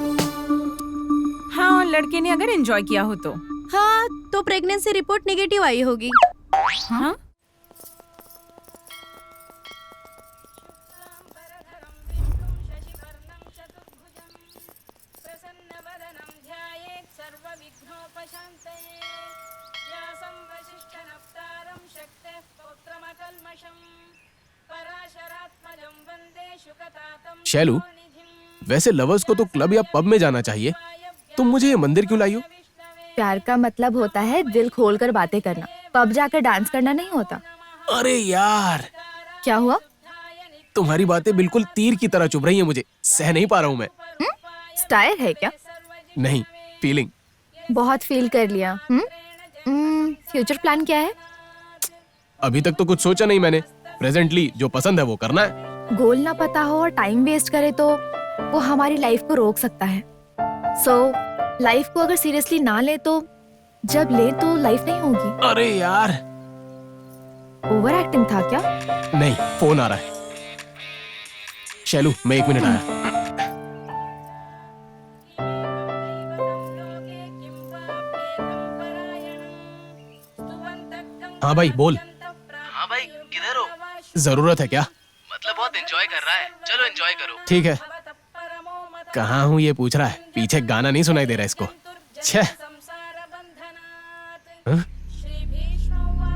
Speaker 7: हाँ, और लड़के ने अगर एंजॉय किया हो तो?
Speaker 6: हाँ, तो प्रेगनेंसी रिपोर्ट नेगेटिव आई होगी।
Speaker 7: हाँ?
Speaker 3: शैलू, वैसे लवर्स को तो क्लब या पब में जाना चाहिए, तुम मुझे ये मंदिर क्यों लाई हो?
Speaker 2: प्यार का मतलब होता है दिल खोलकर बातें करना, पब जाकर डांस करना नहीं होता।
Speaker 3: अरे यार,
Speaker 2: क्या हुआ?
Speaker 3: तुम्हारी बातें बिल्कुल तीर की तरह चुभ रही हैं मुझे, सह नहीं पा रहा हूँ मैं।
Speaker 2: स्टाइल है क्या?
Speaker 3: नहीं, फीलिंग।
Speaker 2: बहुत फील कर लिया। फ्यूचर प्लान क्या है?
Speaker 3: अभी तक तो कुछ सोचा नहीं मैंने। प्रेजेंटली जो पसंद है वो करना है।
Speaker 2: गोल ना पता हो और टाइम वेस्ट करे तो वो हमारी लाइफ को रोक सकता है। लाइफ को अगर सीरियसली ना ले तो जब ले तो लाइफ नहीं होगी।
Speaker 3: अरे यार,
Speaker 2: ओवर एक्टिंग था क्या?
Speaker 3: नहीं, फोन आ रहा है। शैलू, मैं 1 मिनट आया। हाँ भाई, बोल।
Speaker 4: हाँ भाई, किधर हो?
Speaker 3: जरूरत है क्या?
Speaker 4: मतलब बहुत एंजॉय कर रहा है, चलो एंजॉय करो।
Speaker 3: ठीक है। कहाँ हूँ ये पूछ रहा है, पीछे गाना नहीं सुनाई दे रहा इसको। छे।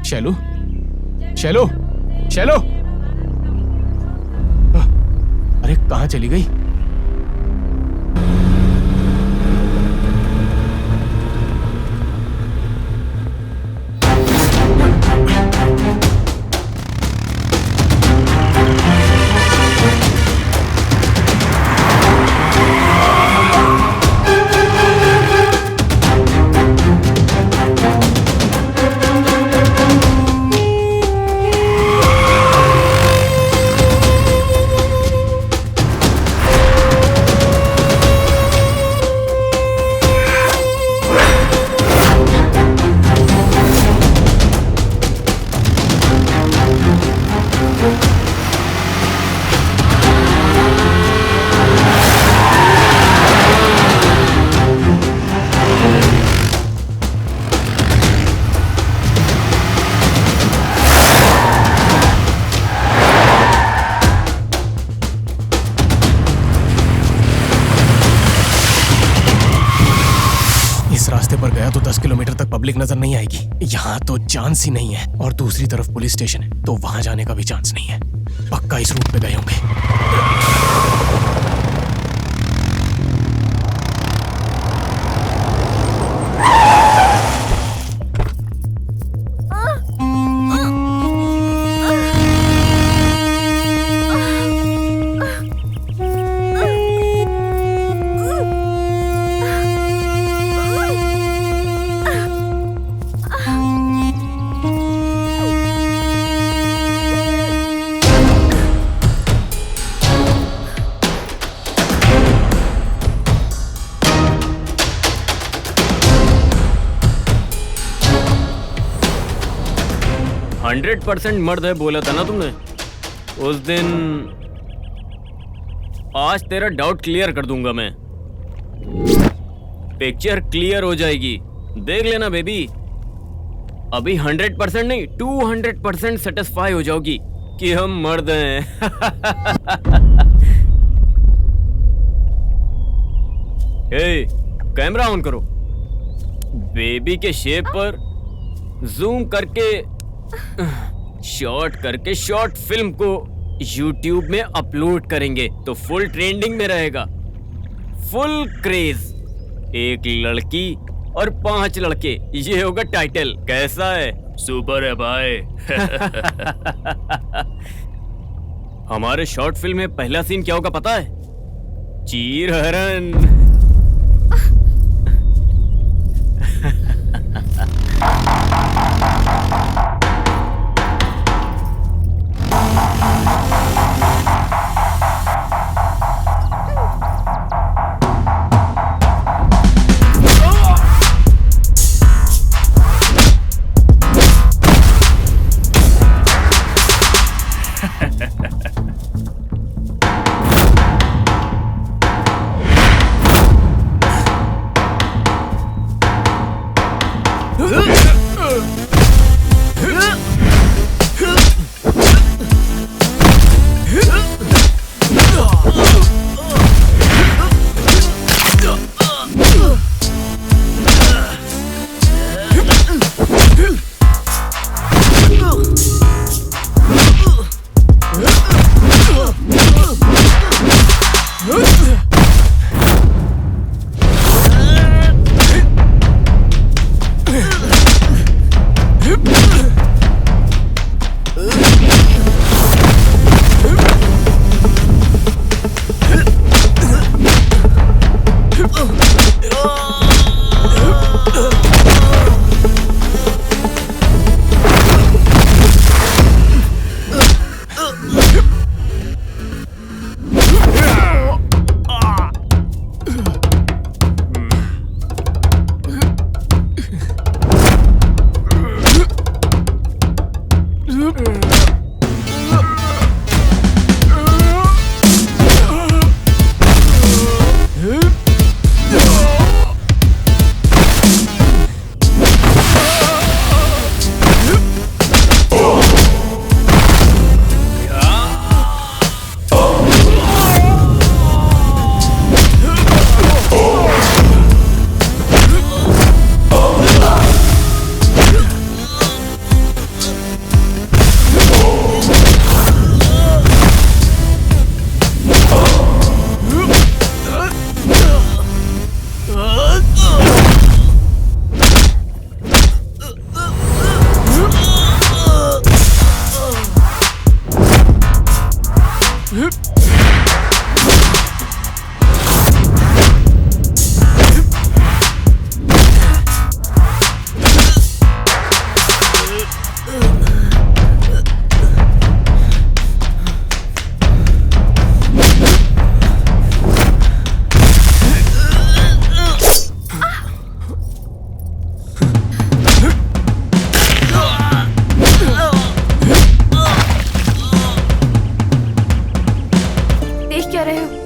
Speaker 3: शैलू, शैलू, शैलू, अरे कहाँ चली गई? तो 10 किलोमीटर तक पब्लिक नजर नहीं आएगी। यहाँ तो चांस ही नहीं है, और दूसरी तरफ पुलिस स्टेशन है, तो वहां जाने का भी चांस नहीं है। पक्का इस रूट पे गए होंगे।
Speaker 1: 100% मर्द है बोला था ना तुमने उस दिन। आज तेरा डाउट क्लियर कर दूंगा मैं। पिक्चर क्लियर हो जाएगी, देख लेना बेबी। अभी 100% नहीं 200% सेटिस्फाई हो जाओगी कि हम मर्द हैं। हे, कैमरा ऑन करो। बेबी के शेप पर जूम करके शॉर्ट फिल्म को YouTube में अपलोड करेंगे तो फुल ट्रेंडिंग में रहेगा। फुल क्रेज, एक लड़की और 5 लड़के, ये होगा टाइटल। कैसा है?
Speaker 10: सुपर है भाई।
Speaker 1: हमारे शॉर्ट फिल्म में पहला सीन क्या होगा पता है? चीर हरण।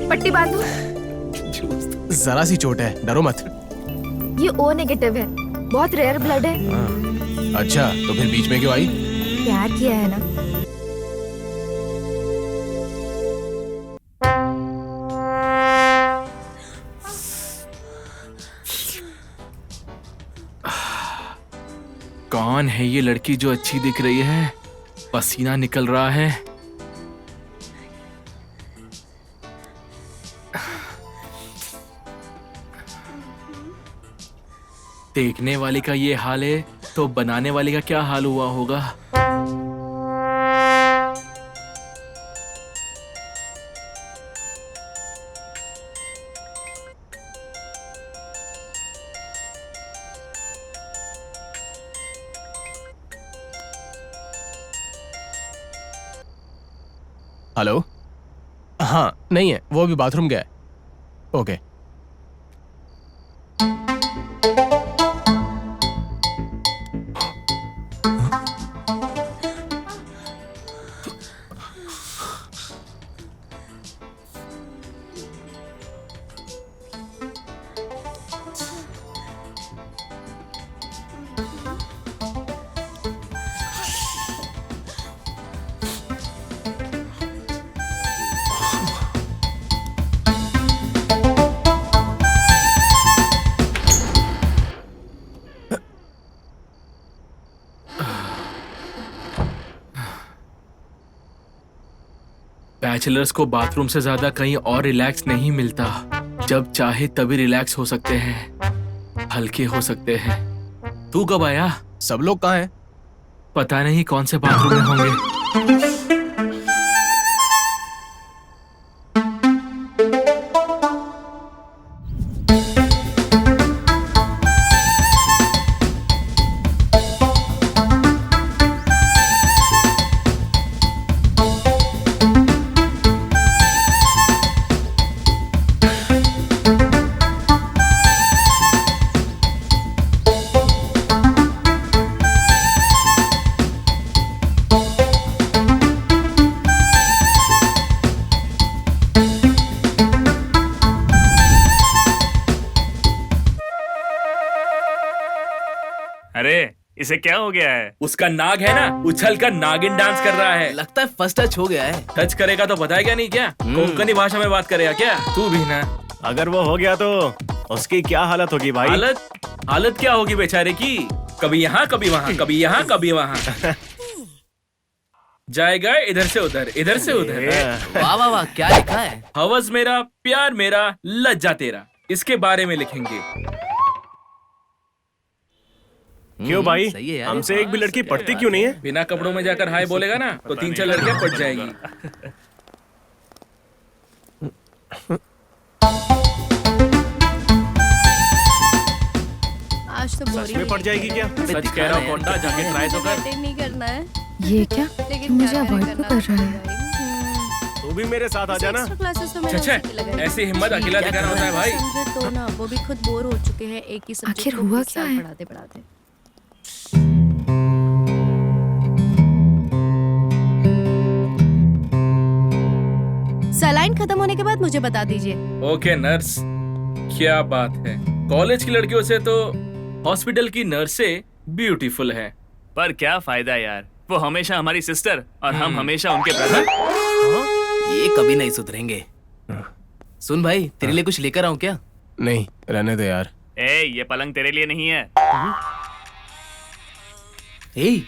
Speaker 2: पट्टी बांधो।
Speaker 13: जरा सी चोट है, डरो मत।
Speaker 2: ये ओ नेगेटिव है, बहुत रेयर ब्लड है।
Speaker 13: अच्छा, तो फिर बीच में क्यों आई?
Speaker 2: प्यार किया है ना।
Speaker 8: कौन है ये लड़की जो अच्छी दिख रही है? पसीना निकल रहा है। देखने वाले का ये हाल है तो बनाने वाले का क्या हाल हुआ होगा?
Speaker 13: हेलो? हाँ, नहीं है, वो अभी बाथरूम गया है। ओके।
Speaker 8: बैचलर्स को बाथरूम से ज्यादा कहीं और रिलैक्स नहीं मिलता। जब चाहे तभी रिलैक्स हो सकते हैं, हल्के हो सकते हैं। तू कब आया?
Speaker 13: सब लोग कहाँ हैं?
Speaker 8: पता नहीं कौन से बाथरूम में होंगे।
Speaker 10: अरे इसे क्या हो गया है?
Speaker 8: उसका नाग है ना, उछल कर नागिन डांस कर रहा है।
Speaker 4: लगता है फर्स्ट टच हो गया है।
Speaker 8: टच करेगा तो बताएगा नहीं क्या? कोंकणी भाषा में बात करेगा क्या? तू भी ना।
Speaker 9: अगर वो हो गया तो उसकी क्या हालत होगी भाई?
Speaker 8: हालत क्या होगी बेचारे की? कभी यहाँ कभी वहाँ, कभी यहाँ कभी वहाँ। जाएगा इधर से उधर, इधर से उधर।
Speaker 4: वाह वाह वाह, क्या लिखा है?
Speaker 8: हवस मेरा, प्यार मेरा, लज्जा तेरा, इसके बारे में लिखेंगे।
Speaker 9: क्यों भाई?
Speaker 4: सही है यार।
Speaker 9: हमसे एक भी लड़की पढ़ती क्यों नहीं है?
Speaker 8: बिना कपड़ों में जाकर हाय बोलेगा ना तो 3-4 लड़कियां पट जाएगी।
Speaker 6: आज तो
Speaker 9: सच में पड़ जाएगी क्या?
Speaker 8: सच कह रहा हूँ कोंडा, जाके ट्राई तो कर।
Speaker 6: नहीं करना है,
Speaker 2: ये क्या?
Speaker 6: लेकिन
Speaker 2: मुझे
Speaker 6: क्या
Speaker 2: अवॉइड
Speaker 6: करना
Speaker 2: क्यों कर रहा है?
Speaker 9: तू भी मेरे साथ आ जाना।
Speaker 6: क्लासेस तो मैंने
Speaker 8: अच्छा,
Speaker 6: उसी की लगाई।
Speaker 8: ऐसी हिम्मत अकेला दिखाना होता है भाई।
Speaker 6: समझे तो ना, वो भी खुद बोर हो चुके हैं एक ही सब्जेक्ट
Speaker 2: आखिर
Speaker 6: को
Speaker 2: हुआ
Speaker 6: 20
Speaker 2: क्या
Speaker 6: साल
Speaker 2: है?
Speaker 6: पढ़ाते पढ़ाते। सलाइन खत्म होने के बाद मुझे बता दीजिए।
Speaker 8: ओके नर्स, क्या बात है। कॉलेज की लड़कियों से तो हॉस्पिटल की नर्सें ब्यूटीफुल है।
Speaker 10: पर क्या फायदा यार, वो हमेशा हमारी सिस्टर और हम हमेशा उनके ब्रदर।
Speaker 4: ये कभी नहीं सुधरेंगे। सुन भाई, तेरे लिए कुछ लेकर आऊं क्या?
Speaker 13: नहीं, रहने दे यार।
Speaker 10: ये पलंग तेरे लिए नहीं है।
Speaker 4: ए,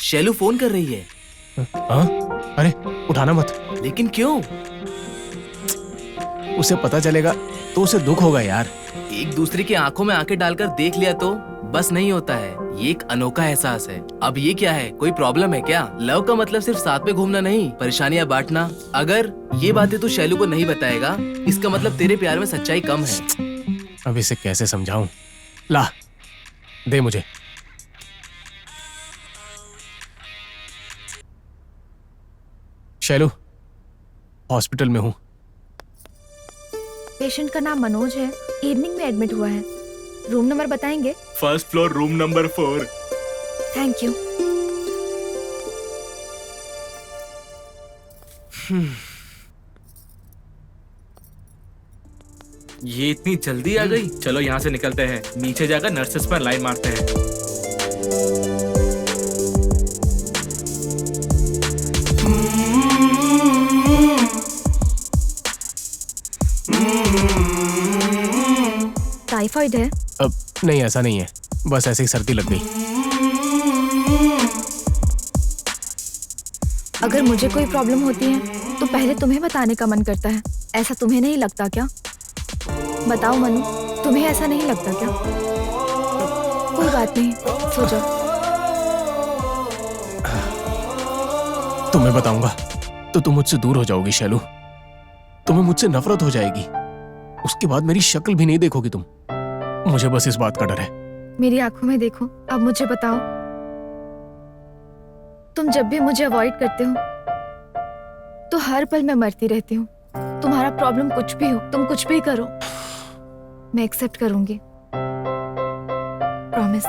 Speaker 4: शैलू फोन कर रही है।
Speaker 13: हाँ? अरे उठाना मत।
Speaker 4: लेकिन क्यों?
Speaker 13: उसे पता चलेगा तो उसे दुख होगा यार।
Speaker 4: एक दूसरे की आंखों में आंखें डालकर देख लिया तो बस नहीं होता है, ये एक अनोखा एहसास है। अब ये क्या है, कोई प्रॉब्लम है क्या? लव का मतलब सिर्फ साथ में घूमना नहीं, परेशानियां बांटना। अगर ये बातें तू शैलू को नहीं बताएगा, इसका मतलब तेरे प्यार में सच्चाई कम है।
Speaker 13: अब इसे कैसे समझाऊं? ला, दे मुझे। शैलू, हॉस्पिटल में हूँ।
Speaker 2: पेशेंट का नाम मनोज है, इवनिंग में एडमिट हुआ है। रूम नंबर बताएंगे?
Speaker 10: First floor, room number 4।
Speaker 2: Thank you.
Speaker 8: ये इतनी जल्दी आ गई? चलो यहाँ से निकलते हैं, नीचे जाकर नर्सेस पर लाइन मारते हैं।
Speaker 2: टाइफाइड है?
Speaker 13: अब नहीं, ऐसा नहीं है, बस ऐसे ही सर्दी लग गई।
Speaker 2: अगर मुझे कोई प्रॉब्लम होती है तो पहले तुम्हें बताने का मन करता है, ऐसा तुम्हें नहीं लगता क्या? बताओ मनु, तुम्हें ऐसा नहीं लगता क्या? कोई बात नहीं, सो जाओ।
Speaker 13: तुम्हें बताऊंगा तो तुम मुझसे दूर हो जाओगी शैलू। तुम्हें मुझसे नफरत हो जाएगी, उसके बाद मेरी शक्ल भी नहीं देखोगी तुम। मुझे बस इस बात का डर है।
Speaker 2: मेरी आंखों में देखो, अब मुझे बताओ, तुम जब भी मुझे अवॉइड करते हो तो हर पल मैं मरती रहती हूँ। तुम्हारा प्रॉब्लम कुछ भी हो, तुम कुछ भी करो, मैं एक्सेप्ट करूंगी, प्रॉमिस।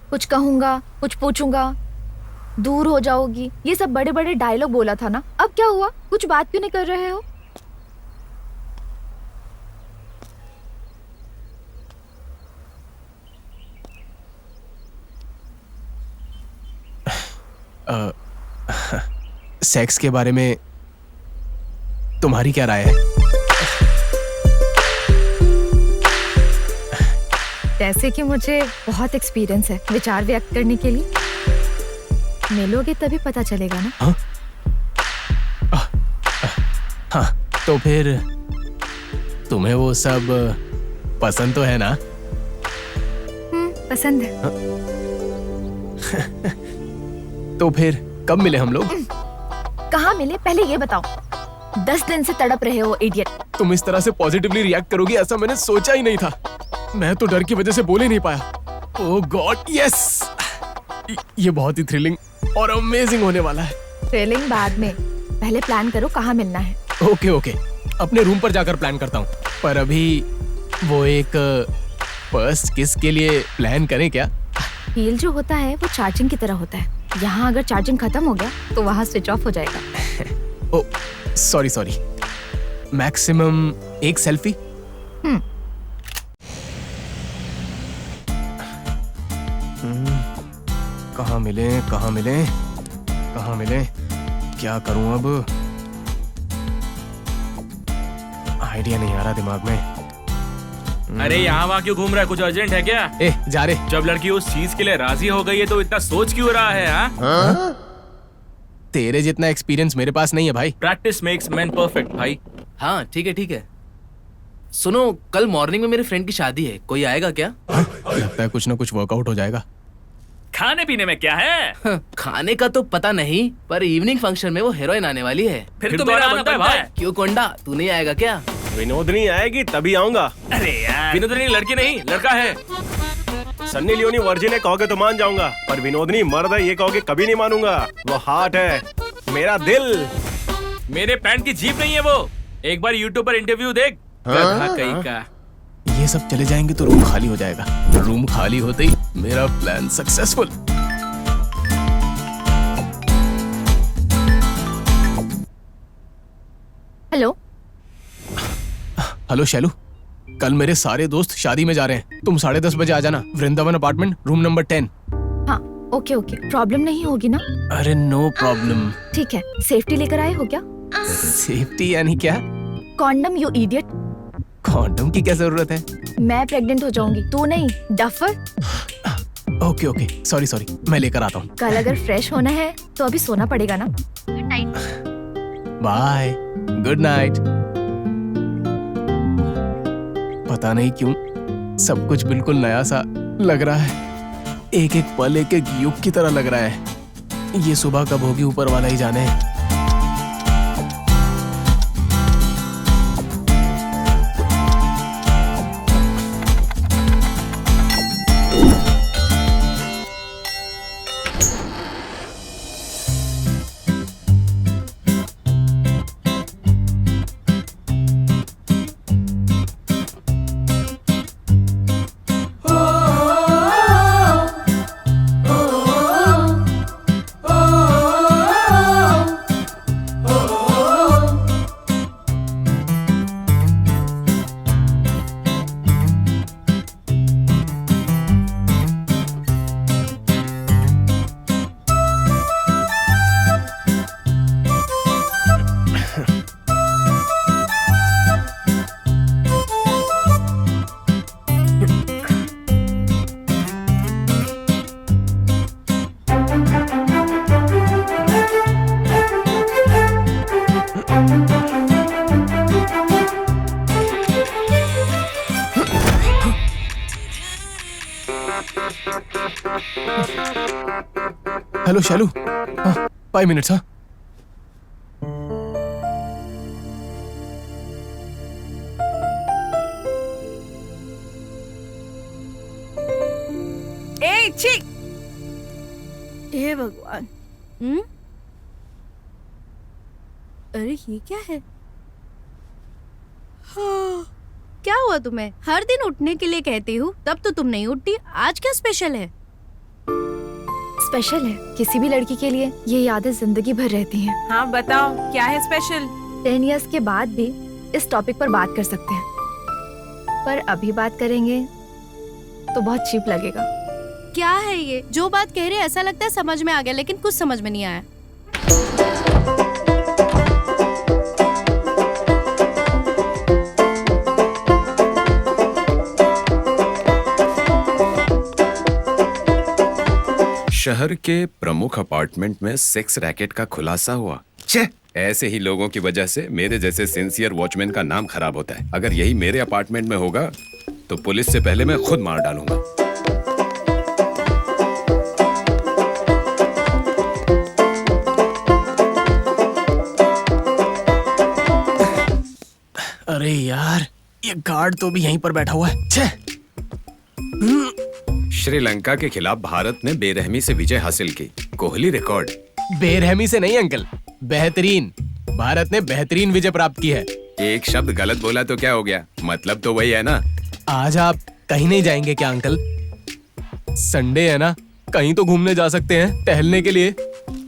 Speaker 2: कुछ कहूंगा, कुछ पूछूंगा, दूर हो जाओगी, ये सब बड़े बड़े डायलॉग बोला था ना। अब क्या हुआ, कुछ बात क्यों नहीं कर रहे हो?
Speaker 13: सेक्स के बारे में तुम्हारी क्या राय है?
Speaker 2: वैसे कि मुझे बहुत एक्सपीरियंस है विचार व्यक्त करने के लिए। मिलोगे तभी पता चलेगा ना।
Speaker 13: हाँ, तो फिर तुम्हें वो सब पसंद तो है ना?
Speaker 2: पसंद है।
Speaker 13: तो फिर कब मिले हम लोग?
Speaker 2: कहाँ मिले पहले ये बताओ। 10 दिन से तड़प रहे हो इडियट।
Speaker 13: तुम इस तरह से पॉजिटिवली रिएक्ट करोगी ऐसा मैंने सोचा ही नहीं था। मैं तो डर की वजह से बोल ही नहीं पाया। ओह गॉड, यस! ये बहुत ही थ्रिलिंग और अमेजिंग होने वाला है।
Speaker 2: थ्रिलिंग बाद में, पहले प्लान करो कहाँ मिलना है।
Speaker 13: ओके ओके, अपने रूम पर जाकर प्लान करता हूँ। पर अभी वो एक फर्स्ट किस के लिए प्लान करें क्या?
Speaker 2: फील जो होता है वो चार्जिंग की तरह होता है। यहाँ अगर चार्जिंग खत्म हो गया तो वहाँ स्विच ऑफ हो जाएगा।
Speaker 13: ओ सॉरी, मैक्सिमम एक सेल्फी। कहाँ मिले, क्या करूं अब? आइडिया नहीं आ रहा दिमाग में।
Speaker 8: अरे यहाँ वहाँ क्यों घूम रहा है? कुछ अर्जेंट है क्या?
Speaker 13: जा रे।
Speaker 8: जब लड़की उस चीज के लिए राजी हो गई है तो इतना सोच क्यों रहा है? हाँ?
Speaker 13: तेरे जितना एक्सपीरियंस मेरे पास नहीं है भाई।
Speaker 8: प्रैक्टिस मेक्स मैन परफेक्ट भाई।
Speaker 4: हाँ ठीक है। सुनो, कल मॉर्निंग में मेरे फ्रेंड की शादी है, कोई आएगा क्या?
Speaker 13: लगता है कुछ ना कुछ वर्कआउट हो जाएगा।
Speaker 10: खाने पीने में क्या है?
Speaker 4: खाने का तो पता नहीं, पर इवनिंग फंक्शन में वो हीरोइन आने वाली है।
Speaker 10: फिर तो मेरा आना बनता है।
Speaker 4: क्यों कोंडा, तू नहीं आएगा क्या?
Speaker 9: विनोदनी आएगी तभी आऊंगा।
Speaker 10: अरे यार,
Speaker 8: विनोदनी लड़की नहीं लड़का है।
Speaker 9: सन्नी लियोनी वर्जिन है कहोगे तो मान जाऊंगा, पर विनोदनी मर्द है ये कहोगे कभी नहीं मानूंगा। वो हार्ट है, मेरा दिल।
Speaker 8: मेरे पैंट की जीप नहीं है वो। एक बार यूट्यूब पर इंटरव्यू देख। गधा कहीं का।
Speaker 13: ये सब चले जाएंगे तो रूम खाली हो जाएगा। रूम खाली होते ही मेरा प्लान सक्सेसफुल। हेलो शैलू, कल मेरे सारे दोस्त शादी में जा रहे हैं। तुम 10:30 बजे आ जाना, वृंदावन अपार्टमेंट, रूम नंबर 10।
Speaker 2: हाँ ओके, प्रॉब्लम नहीं होगी ना?
Speaker 13: अरे नो प्रॉब्लम।
Speaker 2: ठीक है। सेफ्टी लेकर आए हो क्या?
Speaker 13: सेफ्टी यानी क्या?
Speaker 2: Condom, you idiot.
Speaker 13: कॉन्डम की क्या जरूरत है? मैं
Speaker 2: प्रेग्नेंट हो जाऊंगी, तू नहीं डफर।
Speaker 13: ओके सॉरी, मैं लेकर आता हूँ।
Speaker 2: कल अगर फ्रेश होना है तो अभी सोना पड़ेगा ना।
Speaker 13: Bye, good night. पता नहीं क्यों सब कुछ बिल्कुल नया सा लग रहा है। एक एक पल एक एक युग की तरह लग रहा है। ये सुबह कब होगी ऊपर वाला ही जाने। Hello Shailu, 5 minutes. हाँ
Speaker 6: हे भगवान। अरे ये क्या है? हाँ, क्या हुआ तुम्हें? हर दिन उठने के लिए कहती हूँ तब तो तुम नहीं उठती। आज क्या स्पेशल है?
Speaker 2: स्पेशल है, किसी भी लड़की के लिए ये यादें जिंदगी भर रहती हैं।
Speaker 7: हाँ बताओ, क्या है स्पेशल?
Speaker 2: 10 इयर्स के बाद भी इस टॉपिक पर बात कर सकते हैं, पर अभी बात करेंगे तो बहुत चीप लगेगा।
Speaker 6: क्या है ये? जो बात कह रहे हैं ऐसा लगता है समझ में आ गया, लेकिन कुछ समझ में नहीं आया।
Speaker 3: शहर के प्रमुख अपार्टमेंट में सेक्स रैकेट का खुलासा हुआ। छे! ऐसे ही लोगों की वजह से मेरे जैसे सिंसियर वॉचमैन का नाम खराब होता है। अगर यही मेरे अपार्टमेंट में होगा तो पुलिस से पहले मैं खुद मार डालूंगा।
Speaker 13: अरे यार, ये गार्ड तो भी यहीं पर बैठा हुआ है। छे!
Speaker 3: श्रीलंका के खिलाफ भारत ने बेरहमी से विजय हासिल की। कोहली रिकॉर्ड।
Speaker 13: बेरहमी से नहीं अंकल, बेहतरीन। भारत ने बेहतरीन विजय प्राप्त की है।
Speaker 3: एक शब्द गलत बोला तो क्या हो गया? मतलब तो वही है ना।
Speaker 13: आज आप कहीं नहीं जाएंगे क्या अंकल? संडे है ना, कहीं तो घूमने जा सकते हैं टहलने के लिए।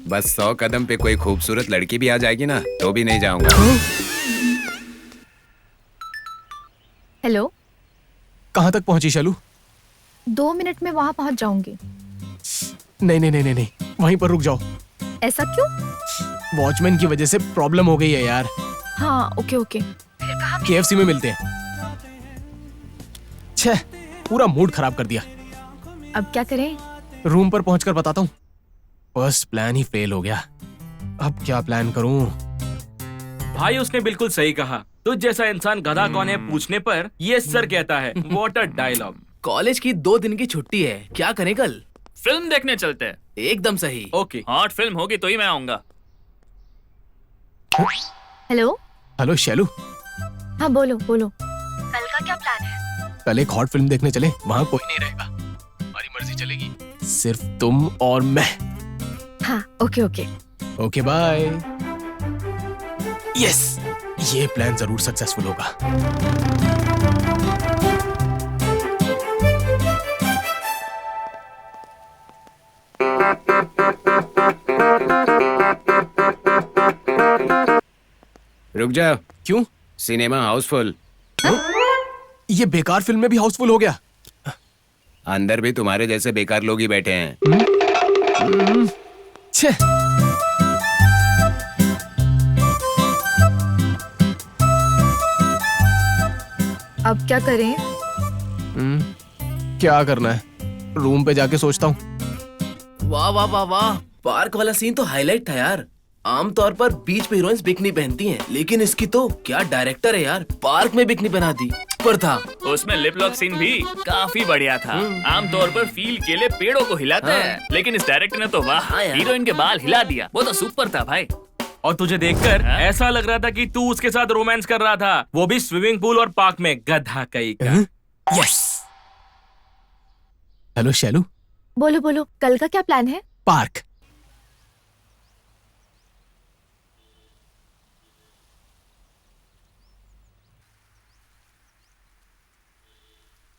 Speaker 3: बस 100 कदम पे कोई खूबसूरत लड़की भी आ जाएगी ना तो भी नहीं जाऊंगा।
Speaker 2: हेलो,
Speaker 13: कहाँ तक पहुंची शैलू?
Speaker 2: 2 मिनट में वहां पहुंच जाऊंगी।
Speaker 13: नहीं, वहीं पर रुक जाओ।
Speaker 2: ऐसा क्यों?
Speaker 13: वॉचमैन की वजह से प्रॉब्लम हो गई है यार।
Speaker 2: हाँ, ओके।
Speaker 13: KFC में मिलते हैं। छे, पूरा मूड खराब कर दिया।
Speaker 2: अब क्या करें?
Speaker 13: रूम पर पहुंचकर बताता हूँ। फर्स्ट प्लान ही फेल हो गया। अब क्या प्लान करूं?
Speaker 8: भाई उसने बिल्कुल सही कहा। तुझ जैसा इंसान गधा कौन है पूछने पर ये सर कहता है। What a dialogue.
Speaker 4: कॉलेज की 2 दिन की छुट्टी है, क्या करें कल?
Speaker 10: फिल्म देखने चलते हैं।
Speaker 4: एकदम सही।
Speaker 8: ओके।
Speaker 10: हॉट फिल्म होगी तो ही मैं आऊंगा।
Speaker 2: हेलो
Speaker 13: शैलू।
Speaker 2: हाँ बोलो। कल का क्या प्लान है?
Speaker 13: कल एक हॉट फिल्म देखने चले, वहाँ कोई नहीं रहेगा, हमारी मर्जी चलेगी, सिर्फ तुम और मैं।
Speaker 2: हाँ, ओके।
Speaker 13: Okay bye. यस, ये प्लान जरूर सक्सेसफुल होगा।
Speaker 3: रुक जाओ।
Speaker 13: क्यों?
Speaker 3: Cinema housefull.
Speaker 13: ये बेकार फिल्म में भी हाउसफुल हो गया।
Speaker 3: अंदर भी तुम्हारे जैसे बेकार लोग ही बैठे हैं।
Speaker 13: छे!
Speaker 2: अब क्या करें?
Speaker 13: क्या करना है? रूम पे जाके सोचता हूँ।
Speaker 4: वाह, पार्क वाला सीन तो हाईलाइट था यार। आमतौर पर बीच पे हीरोइंस बिकनी पहनती हैं, लेकिन इसकी तो क्या डायरेक्टर है यार, पार्क में बिकनी पहना दी। पर था
Speaker 10: उसमें लिप लॉक सीन भी काफी बढ़िया था। आमतौर पर फील के लिए पेड़ों को हिलाते हैं, लेकिन इस डायरेक्टर ने तो वाह, हीरोइन के बाल हिला दिया। वो तो सुपर था भाई।
Speaker 8: और तुझे देखकर ऐसा लग रहा था कि तू उसके साथ रोमांस कर रहा था, वो भी स्विमिंग पूल और पार्क में। गधा कहीं का।
Speaker 13: यस। हेलो शैलू।
Speaker 2: बोलो, कल का क्या प्लान है?
Speaker 13: पार्क।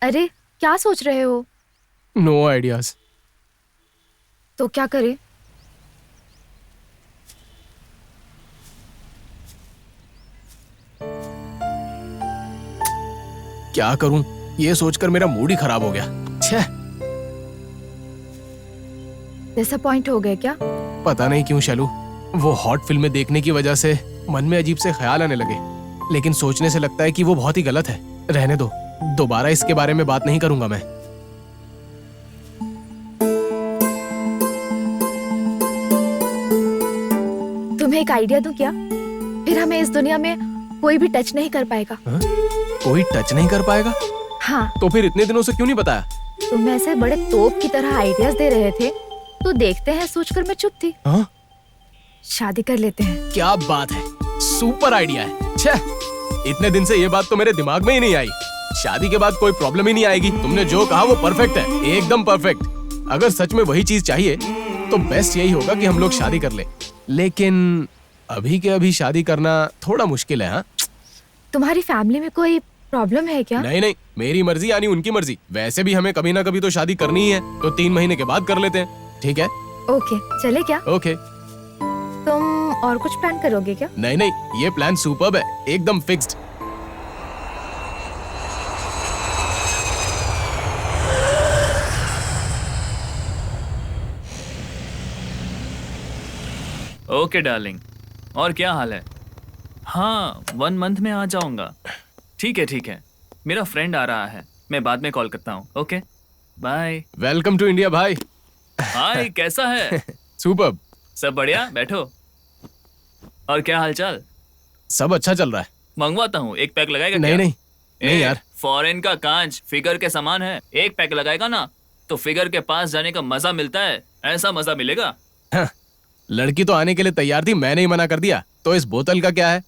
Speaker 2: अरे क्या सोच रहे हो?
Speaker 13: No ideas.
Speaker 2: तो क्या करें?
Speaker 13: क्या करूं? ये सोचकर मेरा मूड ही खराब हो गया। छे!
Speaker 2: डिसअपॉइंट हो गए क्या?
Speaker 13: पता नहीं क्यों शैलू, वो हॉट फिल्में देखने की वजह से मन में अजीब से ख्याल आने लगे, लेकिन सोचने से लगता है कि वो बहुत ही गलत है। रहने दो, दोबारा इसके बारे में बात नहीं करूंगा मैं।
Speaker 2: तुम्हें एक आइडिया दूं क्या? फिर हमें इस दुनिया में कोई भी टच नहीं कर पाएगा।
Speaker 13: कोई टच नहीं कर पाएगा?
Speaker 2: हाँ।
Speaker 13: तो फिर इतने दिनों से क्यों नहीं बताया?
Speaker 2: तुम ऐसे बड़े तोप की तरह आइडियाज दे रहे थे, तो देखते हैं सोचकर मैं चुप थी।
Speaker 13: हाँ?
Speaker 2: शादी कर लेते हैं।
Speaker 13: क्या बात है, सुपर आइडिया है। छे! इतने दिन से ये बात तो मेरे दिमाग में ही नहीं आई। शादी के बाद कोई प्रॉब्लम ही नहीं आएगी। तुमने जो कहा वो परफेक्ट है, एकदम परफेक्ट। अगर सच में वही चीज चाहिए तो बेस्ट यही होगा कि हम लोग शादी कर ले, लेकिन अभी के अभी शादी करना थोड़ा मुश्किल है। हाँ?
Speaker 2: तुम्हारी फैमिली में कोई प्रॉब्लम है क्या?
Speaker 13: नहीं, मेरी मर्जी यानी उनकी मर्जी। वैसे भी हमें कभी ना कभी तो शादी करनी ही है, तो 3 महीने के बाद कर लेते हैं। ठीक है?
Speaker 2: ओके, चले क्या?
Speaker 13: ओके।
Speaker 2: तुम और कुछ प्लान करोगे क्या?
Speaker 13: नहीं, ये प्लान सुपर्ब है, एकदम फिक्स्ड।
Speaker 10: ओके डार्लिंग, और क्या हाल है? हाँ, 1 मंथ में आ जाऊंगा। ठीक है, मेरा फ्रेंड आ रहा है, मैं बाद में कॉल करता हूँ। Okay bye.
Speaker 13: Welcome to India भाई।
Speaker 10: हाय, कैसा है?
Speaker 13: सुपर्ब।
Speaker 10: सब बढ़िया, बैठो। और क्या हालचाल?
Speaker 13: सब अच्छा चल रहा है।
Speaker 10: मंगवाता हूँ, एक पैक लगाएगा
Speaker 13: नहीं
Speaker 10: क्या?
Speaker 13: नहीं नहीं यार।
Speaker 10: फॉरेन का कांच फिगर के समान है, एक पैक लगाएगा ना तो फिगर के पास जाने का मजा मिलता है, ऐसा मजा मिलेगा।
Speaker 13: हाँ, लड़की तो आने के लिए तैयार थी, मैंने ही मना कर दिया, तो इस बोतल का क्या है?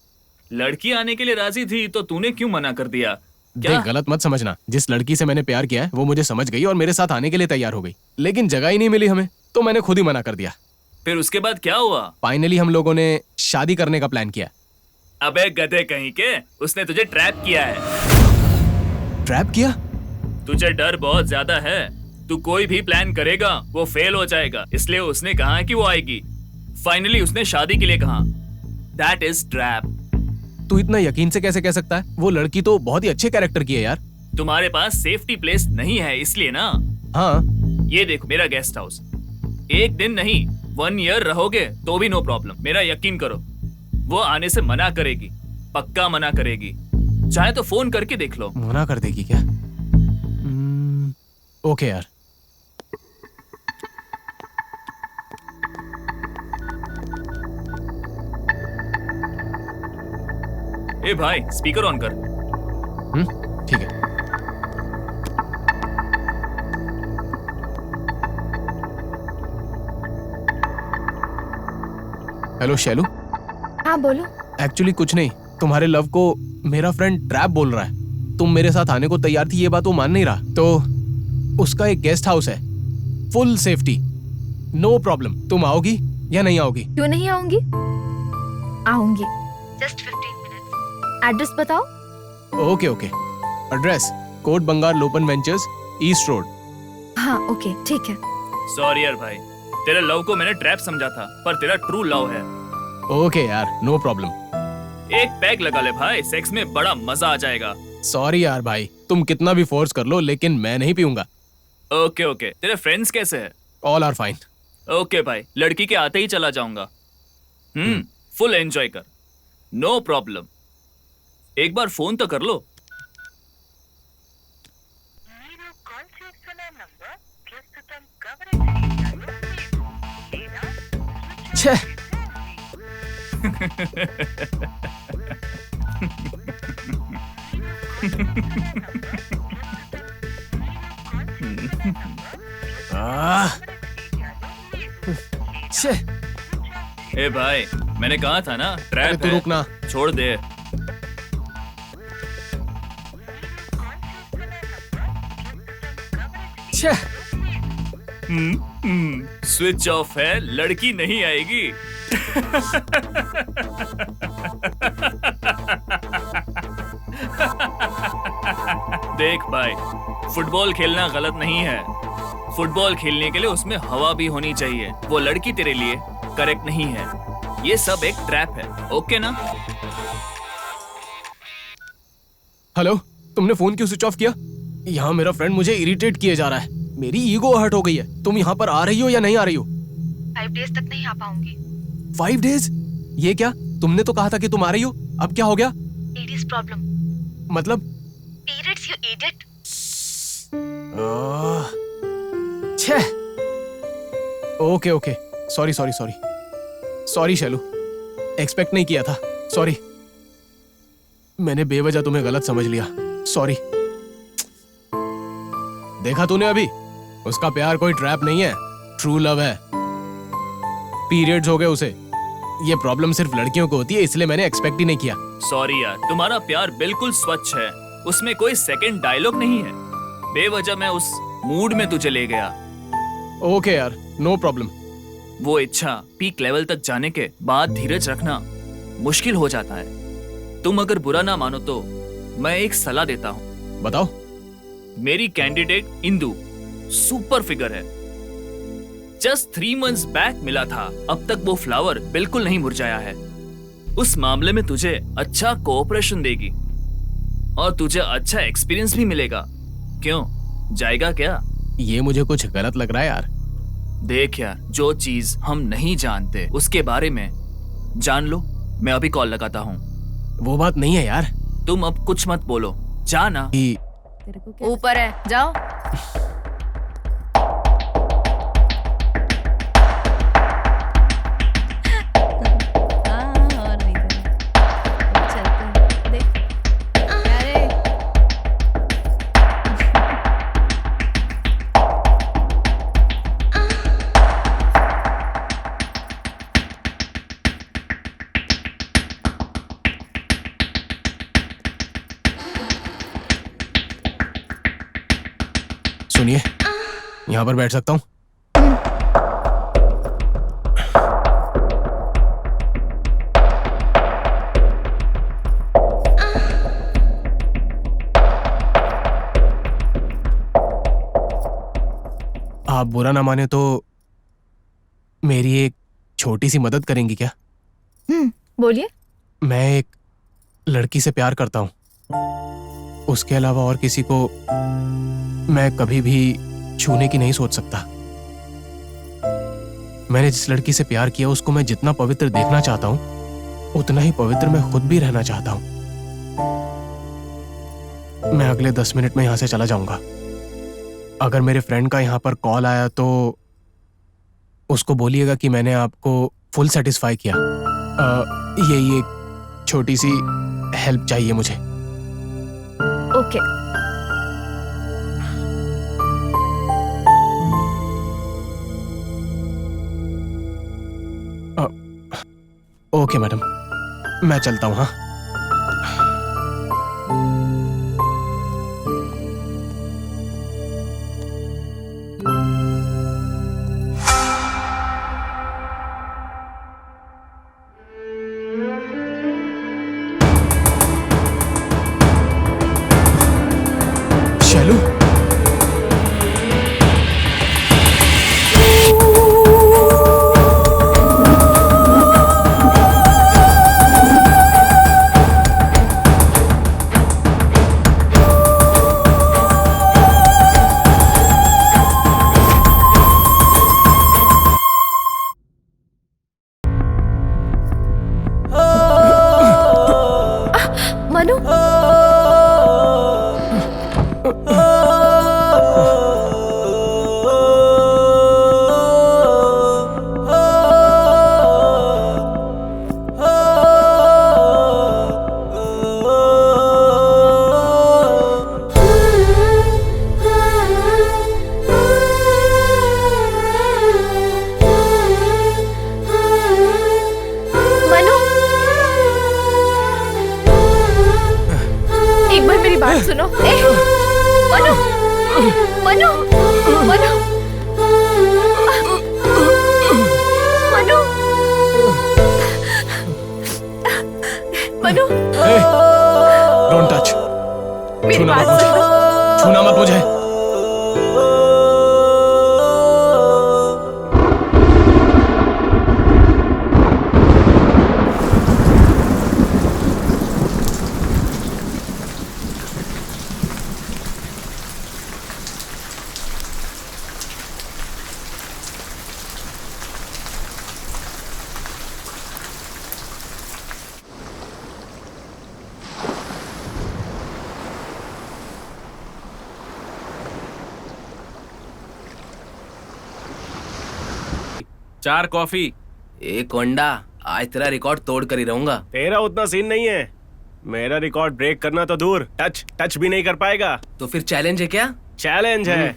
Speaker 10: लड़की आने के लिए राजी थी तो तूने क्यों मना कर दिया?
Speaker 13: देख, गलत मत समझना, जिस लड़की से मैंने प्यार किया है वो मुझे समझ गई और मेरे साथ आने के लिए तैयार हो गई, लेकिन जगह ही नहीं मिली हमें, तो मैंने खुद ही मना कर दिया।
Speaker 10: फिर उसके बाद क्या हुआ?
Speaker 13: फाइनली हम लोगों ने शादी करने का प्लान किया।
Speaker 10: अबे गधे कहीं के, उसने तुझे ट्रैप किया है।
Speaker 13: ट्रैप किया?
Speaker 10: तुझे डर बहुत ज्यादा है, तू कोई भी प्लान करेगा वो फेल हो जाएगा, इसलिए उसने कहा कि वो आएगी। फाइनली उसने शादी के लिए कहा। That is trap.
Speaker 13: तू इतना यकीन से कैसे कह सकता है? वो लड़की तो बहुत ही अच्छे कैरेक्टर की है यार।
Speaker 10: तुम्हारे पास सेफ्टी प्लेस नहीं है इसलिए ना।
Speaker 13: हाँ,
Speaker 10: ये देखो मेरा गेस्ट हाउस, एक दिन नहीं 1 ईयर रहोगे तो भी नो प्रॉब्लम, मेरा यकीन करो। वो आने से मना करेगी, पक्का मना करेगी, चाहे तो फोन करके देख लो।
Speaker 13: मना कर देगी क्या? ओके यार।
Speaker 10: ए भाई, स्पीकर ऑन कर।
Speaker 13: ठीक है। हेलो शैलू।
Speaker 2: हाँ बोलो।
Speaker 13: एक्चुअली कुछ नहीं, तुम्हारे लव को मेरा फ्रेंड ट्रैप बोल रहा है। तुम मेरे साथ आने को तैयार थी, ये बात वो मान नहीं रहा, तो उसका एक गेस्ट हाउस है, फुल सेफ्टी, नो प्रॉब्लम। तुम आओगी या नहीं आओगी?
Speaker 2: क्यों नहीं आऊंगी, आऊंगी। Just 15 minutes. एड्रेस बताओ।
Speaker 13: Okay okay. एड्रेस कोट बंगाल लोपन वेंचर्स, ईस्ट रोड।
Speaker 2: हाँ ओके ठीक है।
Speaker 10: सॉरी यार भाई, तेरे लव को मैंने ट्रैप समझा था, पर तेरा ट्रू लव है।
Speaker 13: ओके यार, नो प्रॉब्लम।
Speaker 10: एक पैक लगा ले भाई, सेक्स में बड़ा मजा आ जाएगा।
Speaker 13: सॉरी यार भाई, तुम कितना भी फोर्स कर लो, लेकिन मैं नहीं पीऊंगा।
Speaker 10: Okay okay. तेरे फ्रेंड्स कैसे हैं?
Speaker 13: All are fine.
Speaker 10: ओके भाई, लड़की के आते ही चला जाऊंगा। फुल एंजॉय कर, नो प्रॉब्लम। एक बार फोन तो कर लो।
Speaker 13: छे। छे।
Speaker 10: ए भाई, मैंने कहा था ना ट्रैप
Speaker 13: तू
Speaker 10: है।
Speaker 13: रुकना।
Speaker 10: छोड़ दे। स्विच ऑफ है, लड़की नहीं आएगी। देख भाई, फुटबॉल खेलना गलत नहीं है, फुटबॉल खेलने के लिए उसमें हवा भी होनी चाहिए। वो लड़की तेरे लिए करेक्ट नहीं है, ये सब एक ट्रैप है। ओके ना?
Speaker 13: हेलो, तुमने फोन क्यों स्विच ऑफ किया? यहाँ मेरा फ्रेंड मुझे इरिटेट किए जा रहा है, मेरी ईगो हर्ट हो गई है। तुम यहाँ पर आ रही हो या नहीं आ रही हो?
Speaker 2: 5 डेज तक नहीं आ पाऊंगी।
Speaker 13: 5 डेज? ये क्या? तुमने तो कहा था कि तुम आ रही हो, अब क्या हो गया?
Speaker 2: Ladies problem.
Speaker 13: मतलब?
Speaker 2: Periods you idiot.
Speaker 13: छे। Okay okay, sorry sorry sorry sorry Shailu, expect नहीं किया था, सॉरी। मैंने बेवजह तुम्हें गलत समझ लिया, सॉरी। देखा तूने अभी, उसका प्यार कोई ट्रैप नहीं है, ट्रू लव है। पीरियड्स हो गए उसे, ये प्रॉब्लम सिर्फ लड़कियों को होती है, इसलिए मैंने एक्सपेक्ट ही नहीं किया।
Speaker 10: सॉरी यार, तुम्हारा प्यार बिल्कुल स्वच्छ है, उसमें कोई सेकंड डायलॉग नहीं है। बेवजह मैं उस मूड में तुझे ले गया।
Speaker 13: ओके यार, नो प्रॉब्लम।
Speaker 10: वो इच्छा पीक लेवल तक जाने के बाद धीरज रखना मुश्किल हो जाता है। तुम अगर बुरा ना मानो तो मैं एक सलाह देता हूँ।
Speaker 13: बताओ।
Speaker 10: मेरी कैंडिडेट इंदु सुपर फिगर है, जस्ट 3 months बैक मिला था, अब तक वो फ्लावर बिल्कुल नहीं मुरझाया है। उस मामले में तुझे अच्छा कोऑपरेशन देगी और तुझे अच्छा एक्सपीरियंस भी मिलेगा। क्यों, जाएगा क्या?
Speaker 13: ये मुझे कुछ गलत लग रहा है यार।
Speaker 10: देख यार, जो चीज हम नहीं जानते उसके बारे में जान लो। मैं अभी कॉल लगाता हूँ।
Speaker 13: वो बात नहीं है यार।
Speaker 10: तुम अब कुछ मत बोलो, जाना।
Speaker 2: ऊपर है, जाओ।
Speaker 13: सुनिए, यहाँ पर बैठ सकता हूँ? आप बुरा ना माने तो मेरी एक छोटी सी मदद करेंगी क्या?
Speaker 2: बोलिए।
Speaker 13: मैं एक लड़की से प्यार करता हूँ। उसके अलावा और किसी को मैं कभी भी छूने की नहीं सोच सकता। मैंने जिस लड़की से प्यार किया उसको मैं जितना पवित्र देखना चाहता हूँ उतना ही पवित्र मैं खुद भी रहना चाहता हूँ। मैं अगले 10 मिनट में यहाँ से चला जाऊंगा। अगर मेरे फ्रेंड का यहाँ पर कॉल आया तो उसको बोलिएगा कि मैंने आपको फुल सेटिस्फाई किया। ये छोटी सी हेल्प चाहिए मुझे।
Speaker 2: ओके।
Speaker 13: ओके मैडम, मैं चलता हूँ। हाँ, शैलू,
Speaker 2: मनु, एक बार मेरी बात सुनो। Manu, Manu, Manu, Manu, Manu,
Speaker 13: don't touch.
Speaker 2: मेरी
Speaker 13: छूना
Speaker 2: बात
Speaker 13: मत मुझे,
Speaker 2: सुनो।
Speaker 13: छूना मत मुझे।
Speaker 8: चार कॉफी।
Speaker 4: एक कोंडा, आज तेरा रिकॉर्ड तोड़ कर ही रहूंगा।
Speaker 9: तेरा उतना सीन नहीं है। मेरा रिकॉर्ड ब्रेक करना तो दूर, टच भी नहीं कर पाएगा।
Speaker 4: तो फिर चैलेंज है क्या?
Speaker 9: चैलेंज है।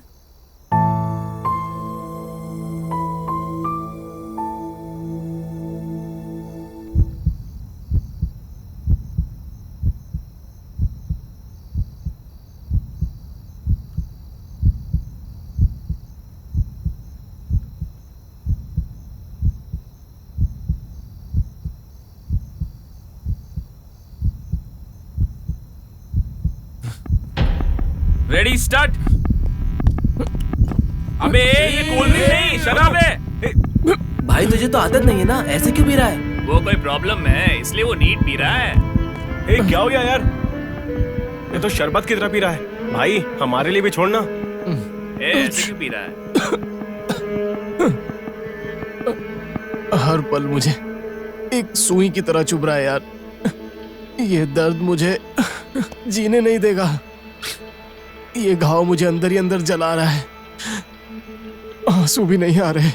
Speaker 8: Ready start. अबे ये कोल्ड ड्रिंक नहीं, शराब है।
Speaker 4: भाई तुझे तो आदत नहीं है ना, ऐसे क्यों पी रहा है?
Speaker 10: वो कोई प्रॉब्लम है इसलिए वो नीट पी रहा है।
Speaker 9: क्या हो गया यार? ये तो शरबत की तरह पी रहा है। भाई हमारे लिए भी छोड़ना।
Speaker 10: ऐसे क्यों पी रहा है?
Speaker 13: हर पल मुझे एक सुई की तरह चुभ रहा है यार। ये दर्द मुझे जीने नहीं देगा। ये घाव मुझे अंदर ही अंदर जला रहा है। आंसू भी नहीं आ रहे।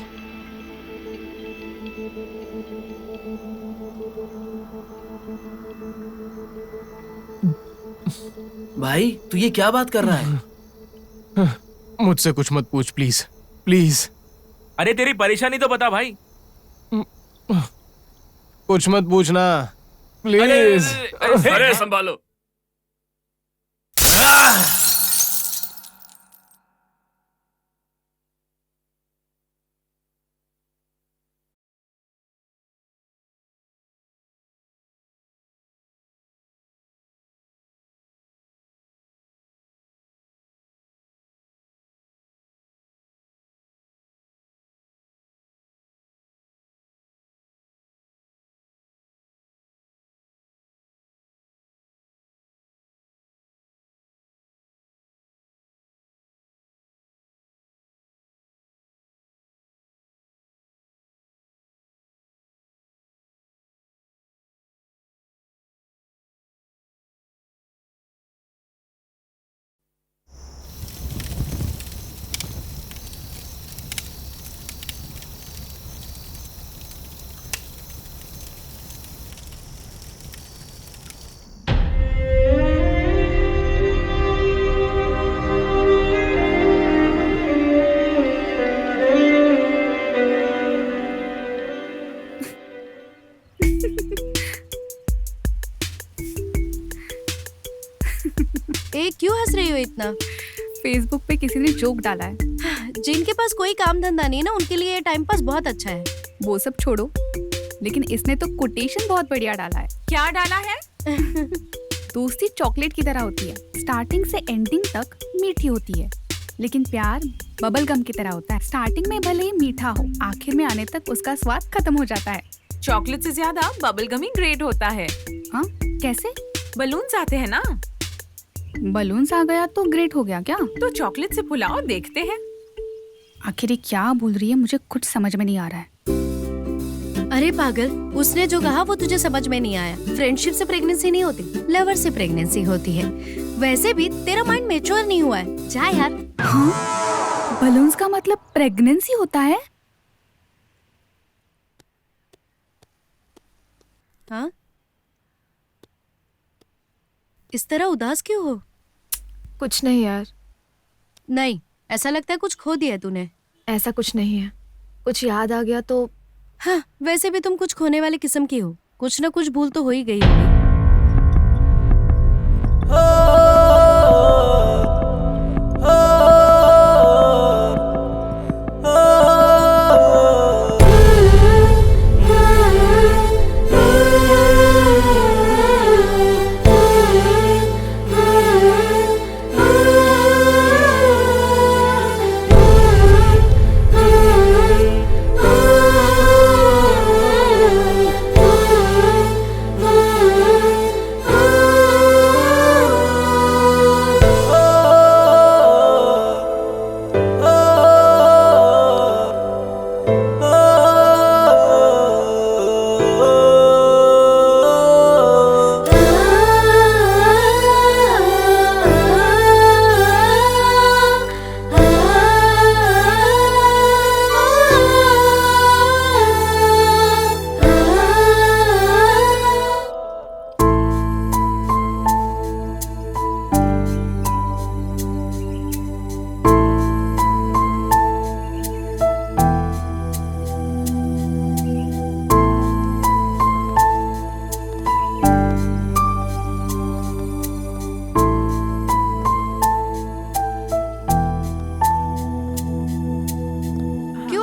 Speaker 4: भाई तू ये क्या बात कर रहा है?
Speaker 13: मुझसे कुछ मत पूछ प्लीज, प्लीज।
Speaker 8: अरे तेरी परेशानी तो बता भाई।
Speaker 13: कुछ मत पूछना प्लीज।
Speaker 10: अरे संभालो।
Speaker 6: इतना।
Speaker 5: फेसबुक पे किसी ने जोक डाला है।
Speaker 6: जिनके पास कोई काम धंधा नहीं है ना, उनके लिए ये टाइम पास बहुत अच्छा है।
Speaker 5: वो सब छोड़ो, लेकिन इसने तो कोटेशन बहुत बढ़िया डाला है।
Speaker 7: क्या डाला है?
Speaker 5: दोस्ती चॉकलेट की तरह होती है, स्टार्टिंग से एंडिंग तक मीठी होती है, लेकिन प्यार बबल गम की तरह होता है। स्टार्टिंग में भले ही मीठा हो, आखिर में आने तक उसका स्वाद खत्म हो जाता है।
Speaker 7: चॉकलेट से ज्यादा बबल गम ही ग्रेट होता है।
Speaker 5: हाँ, कैसे?
Speaker 7: बलून्स आते हैं ना।
Speaker 5: बलून्स आ गया तो ग्रेट हो गया क्या?
Speaker 7: तो चॉकलेट से फुलाओ, देखते हैं।
Speaker 5: आखिर ये क्या बोल रही है, मुझे कुछ समझ में नहीं आ रहा है।
Speaker 6: अरे पागल, उसने जो कहा वो तुझे समझ में नहीं आया। फ्रेंडशिप से प्रेगनेंसी नहीं होती, लवर से प्रेगनेंसी होती है। वैसे भी तेरा माइंड मैच्योर नहीं हुआ है, जा यार।
Speaker 5: हाँ? बलून्स का मतलब प्रेगनेंसी होता है?
Speaker 6: हाँ? इस तरह उदास क्यों हो?
Speaker 2: कुछ नहीं यार।
Speaker 6: नहीं, ऐसा लगता है कुछ खो दिया है तूने।
Speaker 2: ऐसा कुछ नहीं है, कुछ याद आ गया तो।
Speaker 6: हाँ, वैसे भी तुम कुछ खोने वाले किस्म की हो, कुछ ना कुछ भूल तो हो ही गई होगी।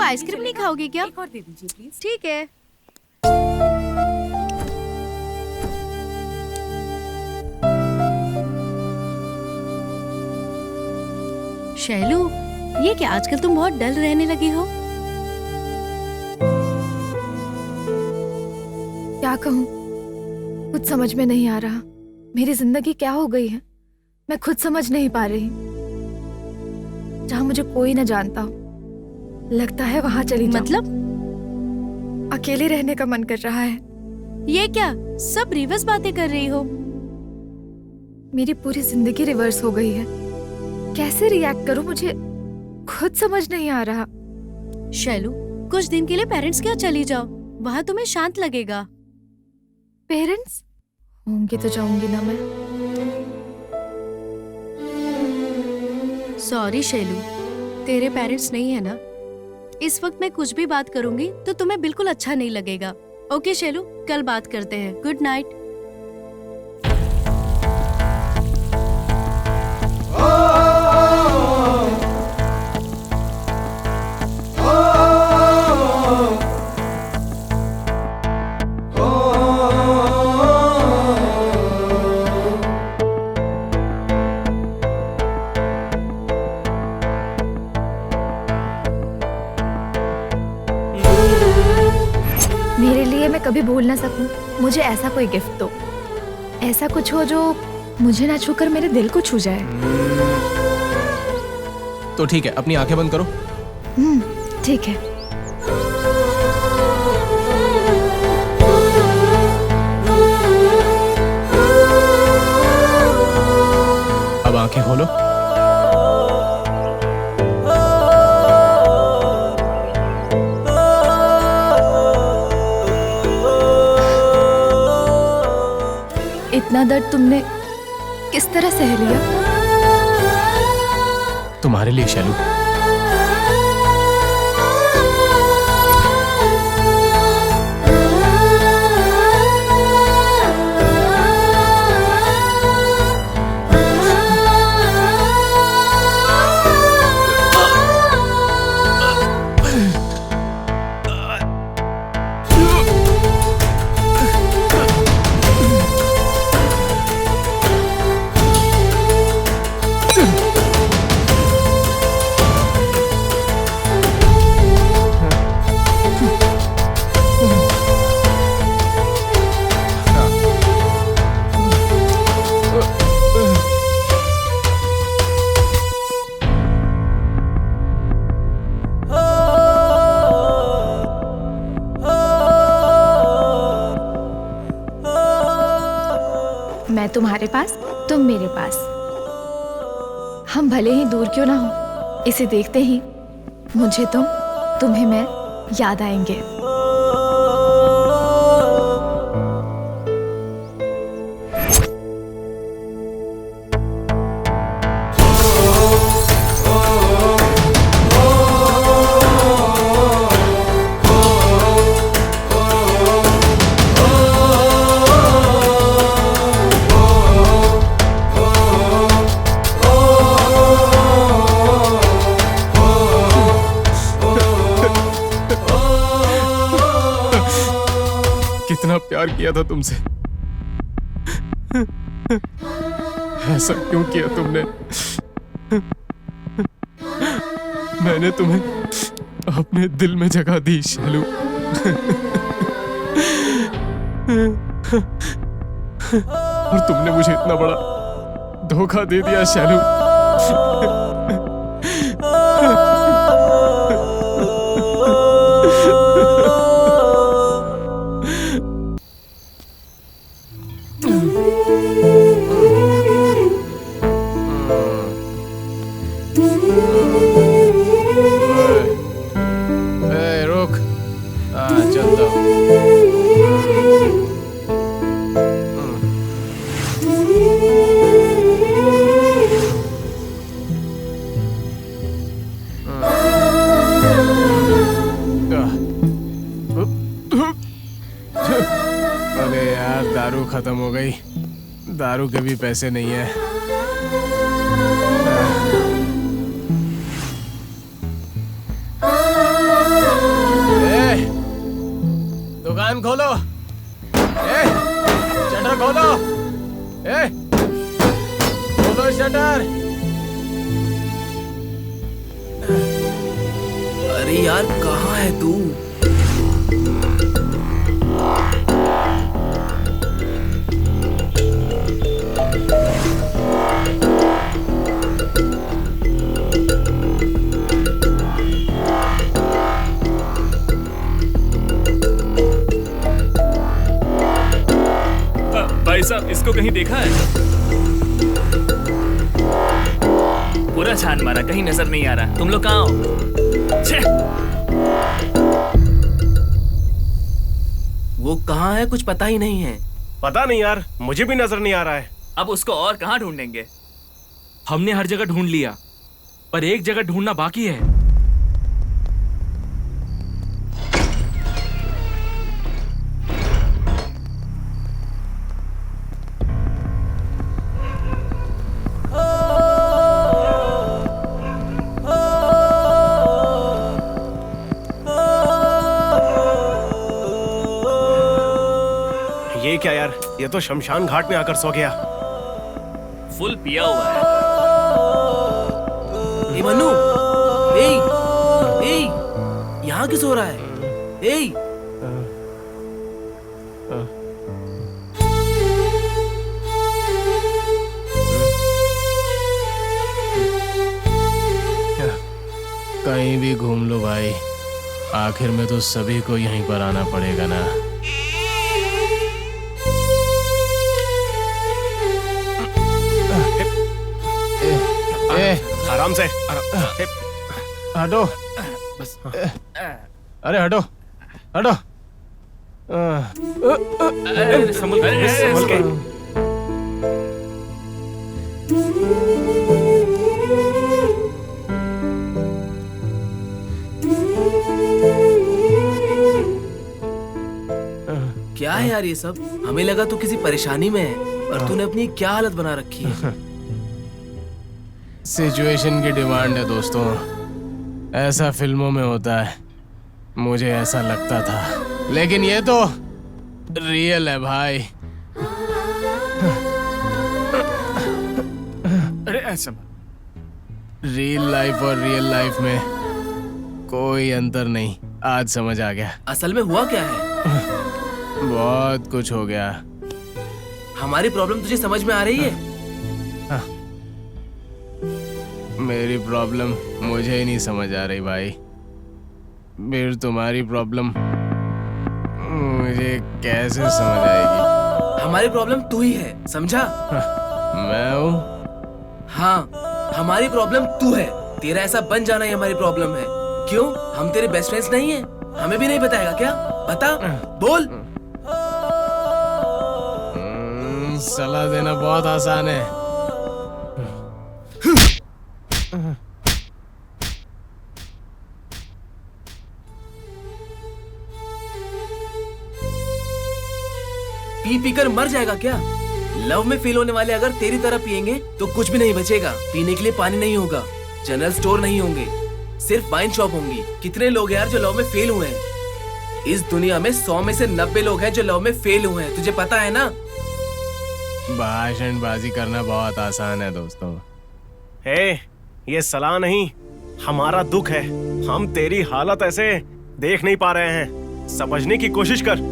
Speaker 6: आइसक्रीम नहीं खाओगे क्या?
Speaker 7: एक और दे दीजिए प्लीज।
Speaker 6: ठीक है। शैलू, ये क्या आजकल तुम बहुत डल रहने लगी हो?
Speaker 2: क्या कहूँ, कुछ समझ में नहीं आ रहा। मेरी जिंदगी क्या हो गई है, मैं खुद समझ नहीं पा रही। जहाँ मुझे कोई न जानता हो, लगता है वहां चली जाऊं।
Speaker 6: मतलब?
Speaker 2: अकेले रहने का मन कर रहा है।
Speaker 6: ये क्या सब रिवर्स बातें कर रही हो?
Speaker 2: मेरी पूरी जिंदगी रिवर्स हो गई है। कैसे रिएक्ट करूं, मुझे खुद समझ नहीं आ रहा।
Speaker 6: शैलू, कुछ दिन के लिए पेरेंट्स के यहाँ चली जाओ, वहाँ तुम्हें शांत लगेगा।
Speaker 2: पेरेंट्स होंगे तो जाऊंगी ना मैं।
Speaker 6: सॉरी शैलू, तेरे पेरेंट्स नहीं है ना। इस वक्त मैं कुछ भी बात करूंगी तो तुम्हें बिल्कुल अच्छा नहीं लगेगा। ओके शैलू, कल बात करते हैं। Good night.
Speaker 2: मेरे लिए मैं कभी भूल ना सकूं, मुझे ऐसा कोई गिफ्ट दो। ऐसा कुछ हो जो मुझे ना छूकर मेरे दिल को छू जाए।
Speaker 13: तो ठीक है, अपनी आंखें बंद करो।
Speaker 2: ठीक है।
Speaker 13: अब आंखें खोलो।
Speaker 2: इतना दर्द तुमने किस तरह सह लिया?
Speaker 13: तुम्हारे लिए शैलू।
Speaker 2: तुम्हारे पास, तुम मेरे पास। हम भले ही दूर क्यों ना हो, इसे देखते ही मुझे तुम, तुम्हें मैं याद आएंगे।
Speaker 13: कितना प्यार किया था तुमसे, ऐसा क्यों किया तुमने? मैंने तुम्हें अपने दिल में जगह दी शैलू। और तुमने मुझे इतना बड़ा धोखा दे दिया शैलू। रुक, चलता हूँ। अरे यार, दारू खत्म हो गई। दारू के भी पैसे नहीं है। दुकान खोलो, शटर खोलो, खोलो शटर।
Speaker 4: अरे यार, कहाँ है तू?
Speaker 10: भाई साहब, इसको कहीं देखा है? पूरा छान मारा, कहीं नजर नहीं आ रहा। तुम लोग कहाँ हो?
Speaker 4: वो कहाँ है, कुछ पता ही नहीं है।
Speaker 9: पता नहीं यार, मुझे भी नजर नहीं आ रहा है।
Speaker 10: अब उसको और कहाँ ढूंढेंगे?
Speaker 8: हमने हर जगह ढूंढ लिया, पर एक जगह ढूंढना बाकी है।
Speaker 9: ये क्या यार, ये तो शमशान घाट में आकर सो गया।
Speaker 10: फुल पिया हुआ है।
Speaker 4: ए मनु, यहाँ क्यों सो रहा है?
Speaker 13: कहीं भी घूम लो भाई, आखिर में तो सभी को यहीं पर आना पड़ेगा ना।
Speaker 9: आराम से।
Speaker 13: हटो, अरे हटो, हटो।
Speaker 8: संभल के।
Speaker 4: क्या है यार ये सब? हमें लगा तू किसी परेशानी में है, और तूने अपनी क्या हालत बना रखी है।
Speaker 13: सिचुएशन की डिमांड है दोस्तों, ऐसा फिल्मों में होता है। मुझे ऐसा लगता था, लेकिन ये तो रियल है भाई।
Speaker 10: अरे ऐसा
Speaker 13: रियल लाइफ और रियल लाइफ में कोई अंतर नहीं, आज समझ आ गया।
Speaker 4: असल में हुआ क्या है?
Speaker 13: बहुत कुछ हो गया।
Speaker 4: हमारी प्रॉब्लम तुझे समझ में आ रही है?
Speaker 13: मेरी प्रॉब्लम मुझे ही नहीं समझ आ रही भाई, फिर तुम्हारी प्रॉब्लम मुझे कैसे समझ आएगी?
Speaker 4: हमारी प्रॉब्लम तू ही है, समझा?
Speaker 13: मैं हूँ?
Speaker 4: हाँ, हमारी प्रॉब्लम तू है। तेरा ऐसा बन जाना ही हमारी प्रॉब्लम है। क्यों? हम तेरे बेस्ट फ्रेंड्स नहीं है? हमें भी नहीं बताएगा क्या? बता, बोल।
Speaker 13: सलाह देना बहुत आसान है।
Speaker 4: पी कर मर जाएगा क्या? लव में फेल होने वाले अगर तेरी तरह पिएंगे तो कुछ भी नहीं बचेगा। पीने के लिए पानी नहीं होगा, जनरल स्टोर नहीं होंगे, सिर्फ वाइन शॉप होंगी। कितने लोग यार जो लव में फेल हुए हैं? इस दुनिया में 100 में से 90 लोग हैं जो लव में फेल हुए हैं। तुझे पता है ना?
Speaker 13: भाषणबाजी करना बहुत आसान है दोस्तों।
Speaker 9: ये सलाह नहीं, हमारा दुख है। हम तेरी हालत ऐसे देख नहीं पा रहे हैं, समझने की कोशिश कर।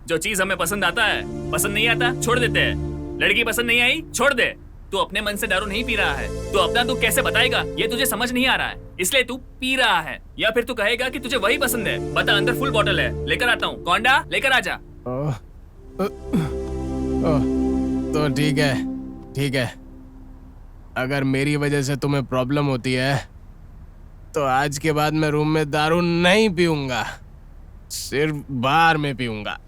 Speaker 10: जो चीज हमें पसंद आता है, पसंद नहीं आता छोड़ देते हैं। लड़की पसंद नहीं आई, छोड़ दे। तू अपने मन से दारू नहीं पी रहा है, तू अपना दुख कैसे बताएगा ये तुझे समझ नहीं आ रहा है, इसलिए तू पी रहा है। या फिर तू कहेगा कि तुझे वही पसंद है। बता, अंदर फुल बोतल है, लेकर आता हूँ। कौंडा लेकर आजा।
Speaker 13: तो ठीक है। अगर मेरी वजह से तुम्हें प्रॉब्लम होती है तो आज के बाद मैं रूम में दारू नहीं पीऊंगा, सिर्फ बार में पीऊंगा।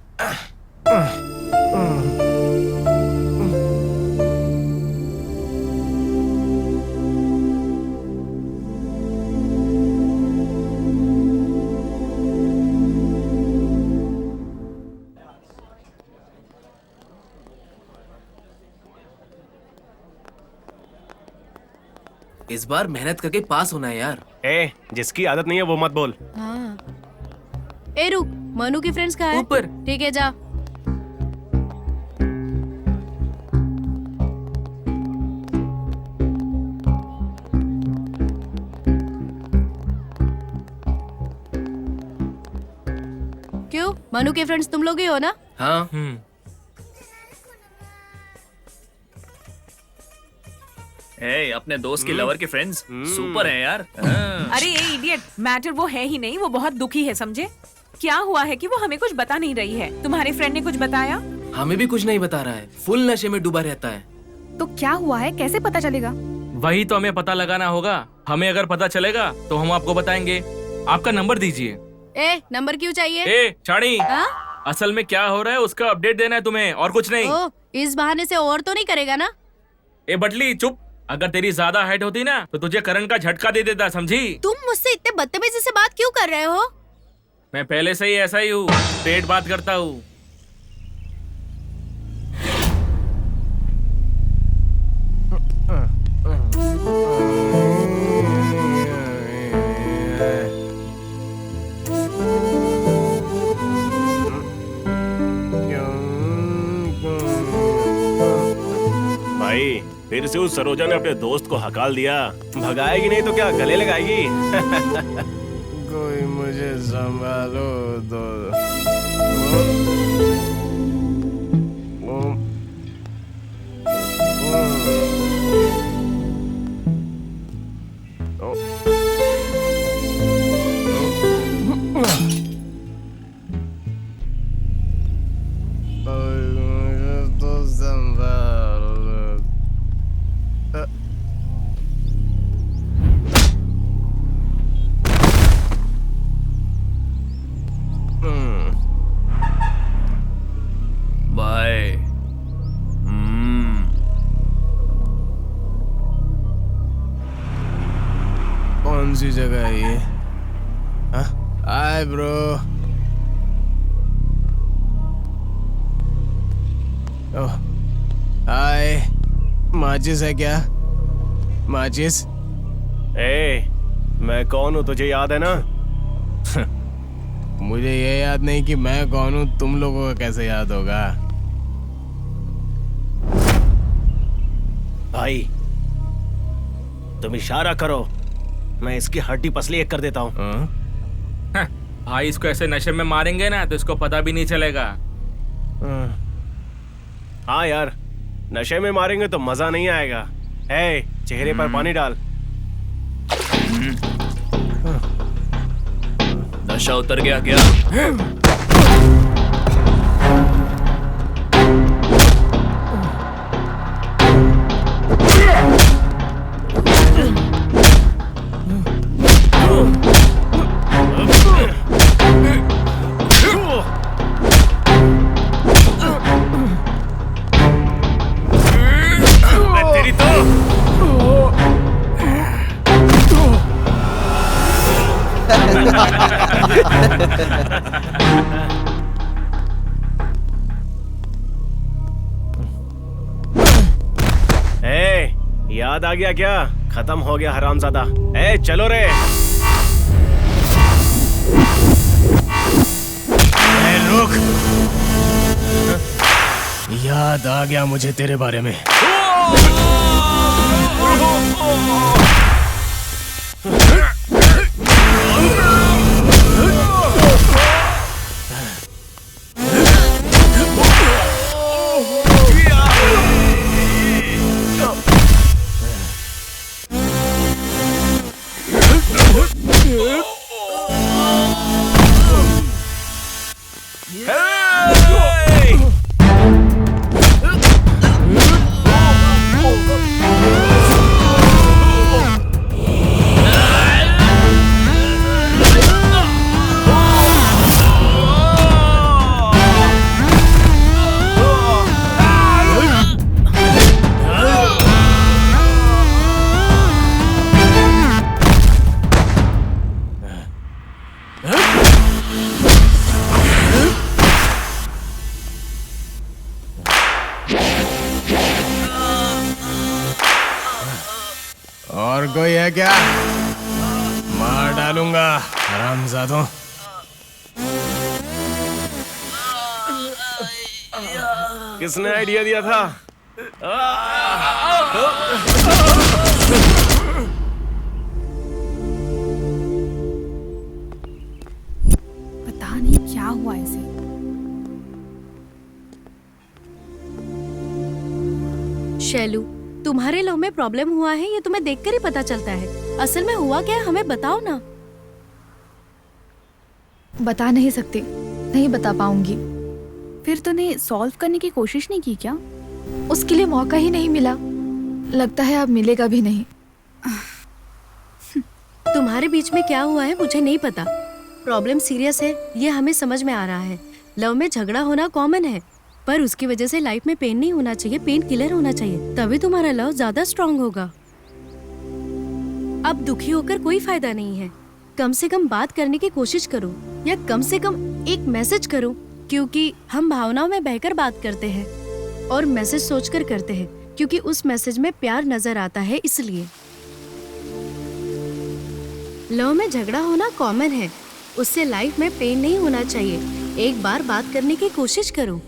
Speaker 4: इस बार मेहनत करके पास होना है यार।
Speaker 9: जिसकी आदत नहीं है वो मत बोल।
Speaker 6: हाँ। रुक, मनु की फ्रेंड्स कहाँ है?
Speaker 4: ऊपर।
Speaker 6: ठीक है, जा। क्यों? मनु के फ्रेंड्स तुम लोग ही हो ना?
Speaker 4: हाँ।
Speaker 10: अपने दोस्त के लवर के फ्रेंड्स सुपर है यार।
Speaker 7: अरे ये इडियट, मैटर वो है ही नहीं, वो बहुत दुखी है, समझे? क्या हुआ है कि वो हमें कुछ बता नहीं रही है। तुम्हारे फ्रेंड ने कुछ बताया?
Speaker 4: हमें भी कुछ नहीं बता रहा है, फुल नशे में डूबा रहता है।
Speaker 5: तो क्या हुआ है, कैसे पता चलेगा?
Speaker 8: वही तो हमें पता लगाना होगा। हमें अगर पता चलेगा तो हम आपको बताएंगे। आपका नंबर दीजिए।
Speaker 6: नंबर क्यों चाहिए?
Speaker 8: चाणी,
Speaker 6: हाँ?
Speaker 8: असल में क्या हो रहा है उसका अपडेट देना है तुम्हें, और कुछ नहीं।
Speaker 6: इस बहाने से और तो नहीं करेगा ना?
Speaker 8: बटली चुप। अगर तेरी ज्यादा हाइट होती ना तो तुझे करंट का झटका दे देता, समझी?
Speaker 6: तुम मुझसे इतने बदतमीजी से बात क्यों कर रहे हो?
Speaker 8: मैं पहले से ही ऐसा ही हूँ, स्ट्रेट बात करता हूँ।
Speaker 9: भाई, फिर से उस सरोजा ने अपने दोस्त को हकाल दिया। भगाएगी नहीं तो क्या गले लगाएगी?
Speaker 13: कोई मुझे संभालो दो। कौन सी जगह है ये? Hi bro. हाय, माचिस है क्या? माचिस?
Speaker 9: मैं कौन हूँ तुझे याद है ना?
Speaker 13: मुझे ये याद नहीं कि मैं कौन हूँ, तुम लोगों को कैसे याद होगा?
Speaker 9: भाई तुम इशारा करो, मैं इसकी हड्डी पसली एक कर देता हूँ।
Speaker 8: भाई इसको ऐसे नशे में मारेंगे ना तो इसको पता भी नहीं चलेगा।
Speaker 9: हाँ यार, नशे में मारेंगे तो मजा नहीं आएगा। चेहरे पर पानी डाल।
Speaker 10: नशा उतर गया क्या?
Speaker 9: ए, याद आ गया क्या? खत्म हो गया हरामजादा। ए, चलो रे।
Speaker 13: ए, रुक। याद आ गया मुझे तेरे बारे में। और कोई है क्या? मार डालूंगा हरामजादों।
Speaker 9: किसने आइडिया दिया था?
Speaker 5: पता नहीं क्या हुआ इसे।
Speaker 6: शैलू, तुम्हारे लव में प्रॉब्लम हुआ है ये तुम्हें देखकर ही पता चलता है। असल में हुआ क्या है हमें बताओ ना।
Speaker 2: बता नहीं सकती, नहीं बता पाऊंगी।
Speaker 5: फिर तूने सॉल्व करने की कोशिश नहीं की क्या?
Speaker 2: उसके लिए मौका ही नहीं मिला। लगता है अब मिलेगा भी नहीं।
Speaker 6: तुम्हारे बीच में क्या हुआ है मुझे नहीं पता। प्रॉब्लम सीरियस है ये हमें समझ में आ रहा है। लव में झगड़ा होना कॉमन है, पर उसकी वजह से लाइफ में पेन नहीं होना चाहिए, पेन किलर होना चाहिए, तभी तुम्हारा लव ज्यादा स्ट्रांग होगा। अब दुखी होकर कोई फायदा नहीं है। कम से कम बात करने की कोशिश करो, या कम से कम एक मैसेज करो, क्योंकि हम भावनाओं में बहकर बात करते हैं और मैसेज सोचकर करते हैं, क्योंकि उस मैसेज में प्यार नजर आता है। इसलिए लव में झगड़ा होना कॉमन है, उससे लाइफ में पेन नहीं होना चाहिए। एक बार बात करने की कोशिश करो।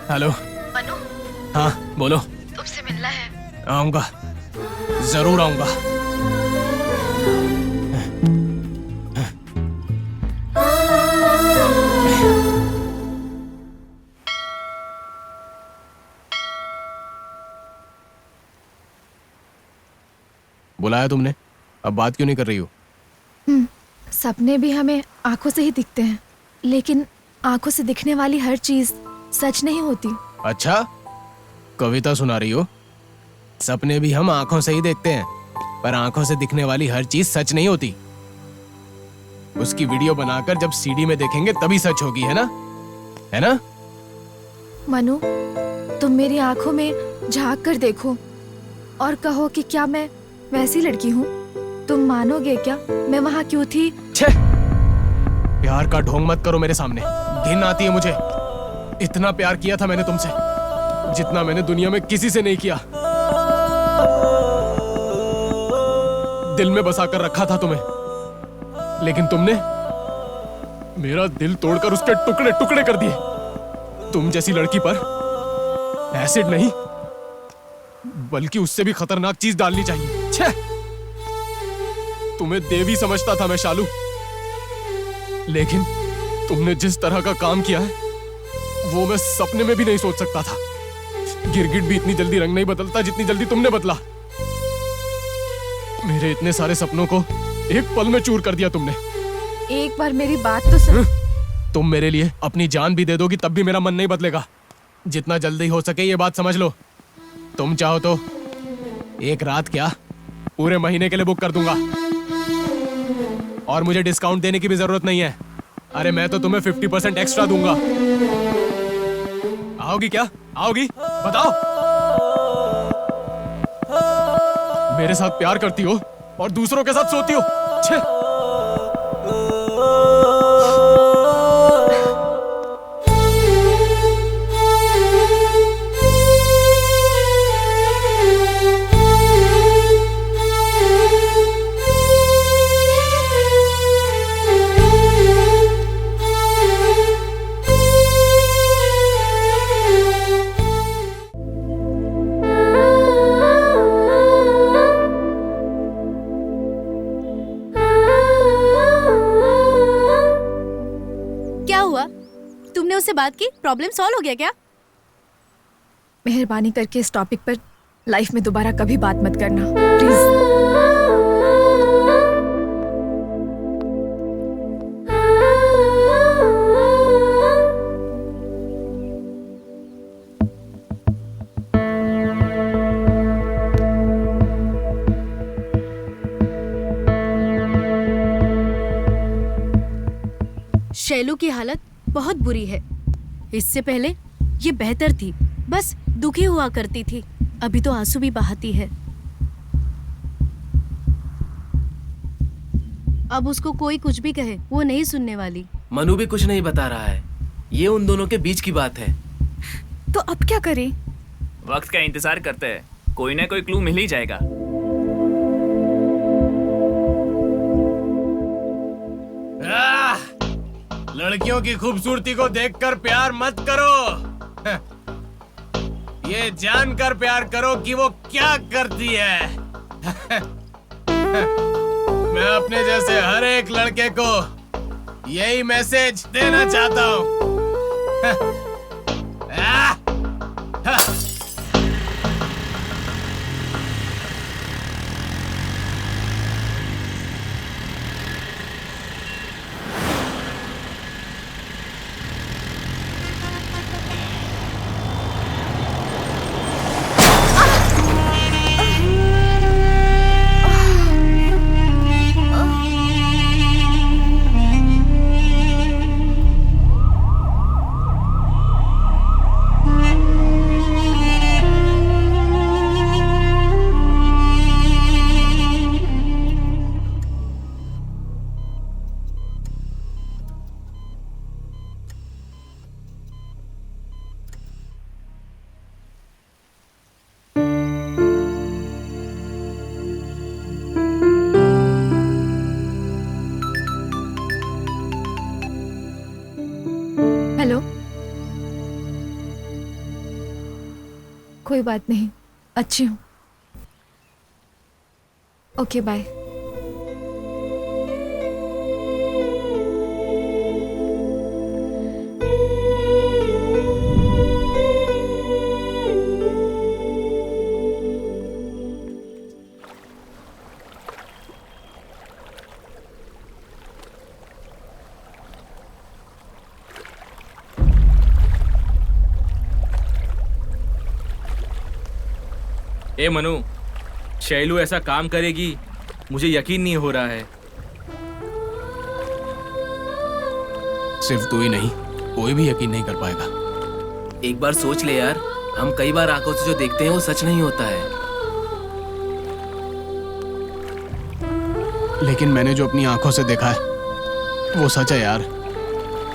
Speaker 13: हेलो
Speaker 2: मनु,
Speaker 13: हाँ बोलो।
Speaker 2: तुमसे मिलना है।
Speaker 13: आऊंगा, जरूर आऊंगा। बुलाया तुमने, अब बात क्यों नहीं कर रही हो?
Speaker 2: सपने भी हमें आंखों से ही दिखते हैं, लेकिन आंखों से दिखने वाली हर चीज सच नहीं होती।
Speaker 13: अच्छा, कविता सुना रही हो? सपने भी हम आंखों से ही देखते हैं, पर आंखों से दिखने वाली हर चीज सच नहीं होती। उसकी वीडियो बनाकर जब सीडी में देखेंगे तभी सच होगी, है ना? है ना?
Speaker 2: मनु, तुम मेरी आंखों में झांक कर देखो और कहो कि क्या मैं वैसी लड़की हूँ? तुम मानोगे क्या मैं वहाँ क्यों थी?
Speaker 13: छे! प्यार का ढोंग मत करो मेरे सामने, घिन आती है मुझे। इतना प्यार किया था मैंने तुमसे जितना मैंने दुनिया में किसी से नहीं किया। दिल में बसा कर रखा था तुम्हें, लेकिन तुमने मेरा दिल तोड़कर उसके टुकड़े टुकड़े कर दिए। तुम जैसी लड़की पर एसिड नहीं बल्कि उससे भी खतरनाक चीज डालनी चाहिए। छे! तुम्हें देवी समझता था मैं शालू, लेकिन तुमने जिस तरह का काम किया है वो मैं सपने में भी नहीं सोच सकता था। गिरगिट भी इतनी जल्दी रंग नहीं बदलता जितनी जल्दी तुमने बदला। मेरे इतने सारे सपनों को एक पल में चूर कर दिया तुमने।
Speaker 2: एक बार मेरी बात तो सुन।
Speaker 13: तुम मेरे लिए अपनी जान भी दे दोगी तब भी मेरा मन नहीं बदलेगा। जितना जल्दी हो सके ये बात समझ लो। तुम चाहो तो एक रात क्या पूरे महीने के लिए बुक कर दूंगा और मुझे डिस्काउंट देने की भी जरूरत नहीं है। अरे मैं तो तुम्हें 50% एक्स्ट्रा दूंगा। आओगी क्या? आओगी? बताओ। मेरे साथ प्यार करती हो और दूसरों के साथ सोती हो। छे।
Speaker 6: उससे बात की? प्रॉब्लम सॉल्व हो गया क्या?
Speaker 2: मेहरबानी करके इस टॉपिक पर लाइफ में दोबारा कभी बात मत करना प्लीज।
Speaker 6: शैलू की हालत बहुत बुरी है। इससे पहले ये बेहतर थी, बस दुखी हुआ करती थी। अभी तो आंसू भी बहाती है। अब उसको कोई कुछ भी कहे वो नहीं सुनने वाली।
Speaker 4: मनु भी कुछ नहीं बता रहा है। ये उन दोनों के बीच की बात है।
Speaker 5: तो अब क्या करें?
Speaker 10: वक्त का इंतजार करते हैं, कोई ना कोई क्लू मिल ही जाएगा।
Speaker 13: लड़कियों की खूबसूरती को देखकर प्यार मत करो, ये जानकर प्यार करो कि वो क्या करती है। मैं अपने जैसे हर एक लड़के को यही मैसेज देना चाहता हूँ।
Speaker 2: कोई बात नहीं, अच्छी हूँ। Okay bye.
Speaker 8: ए मनु, शैलू ऐसा काम करेगी मुझे यकीन नहीं हो रहा है।
Speaker 13: सिर्फ तू ही नहीं, कोई भी यकीन नहीं कर पाएगा।
Speaker 4: एक बार सोच ले यार, हम कई बार आंखों से जो देखते हैं वो सच नहीं होता है।
Speaker 13: लेकिन मैंने जो अपनी आंखों से देखा है वो सच है यार,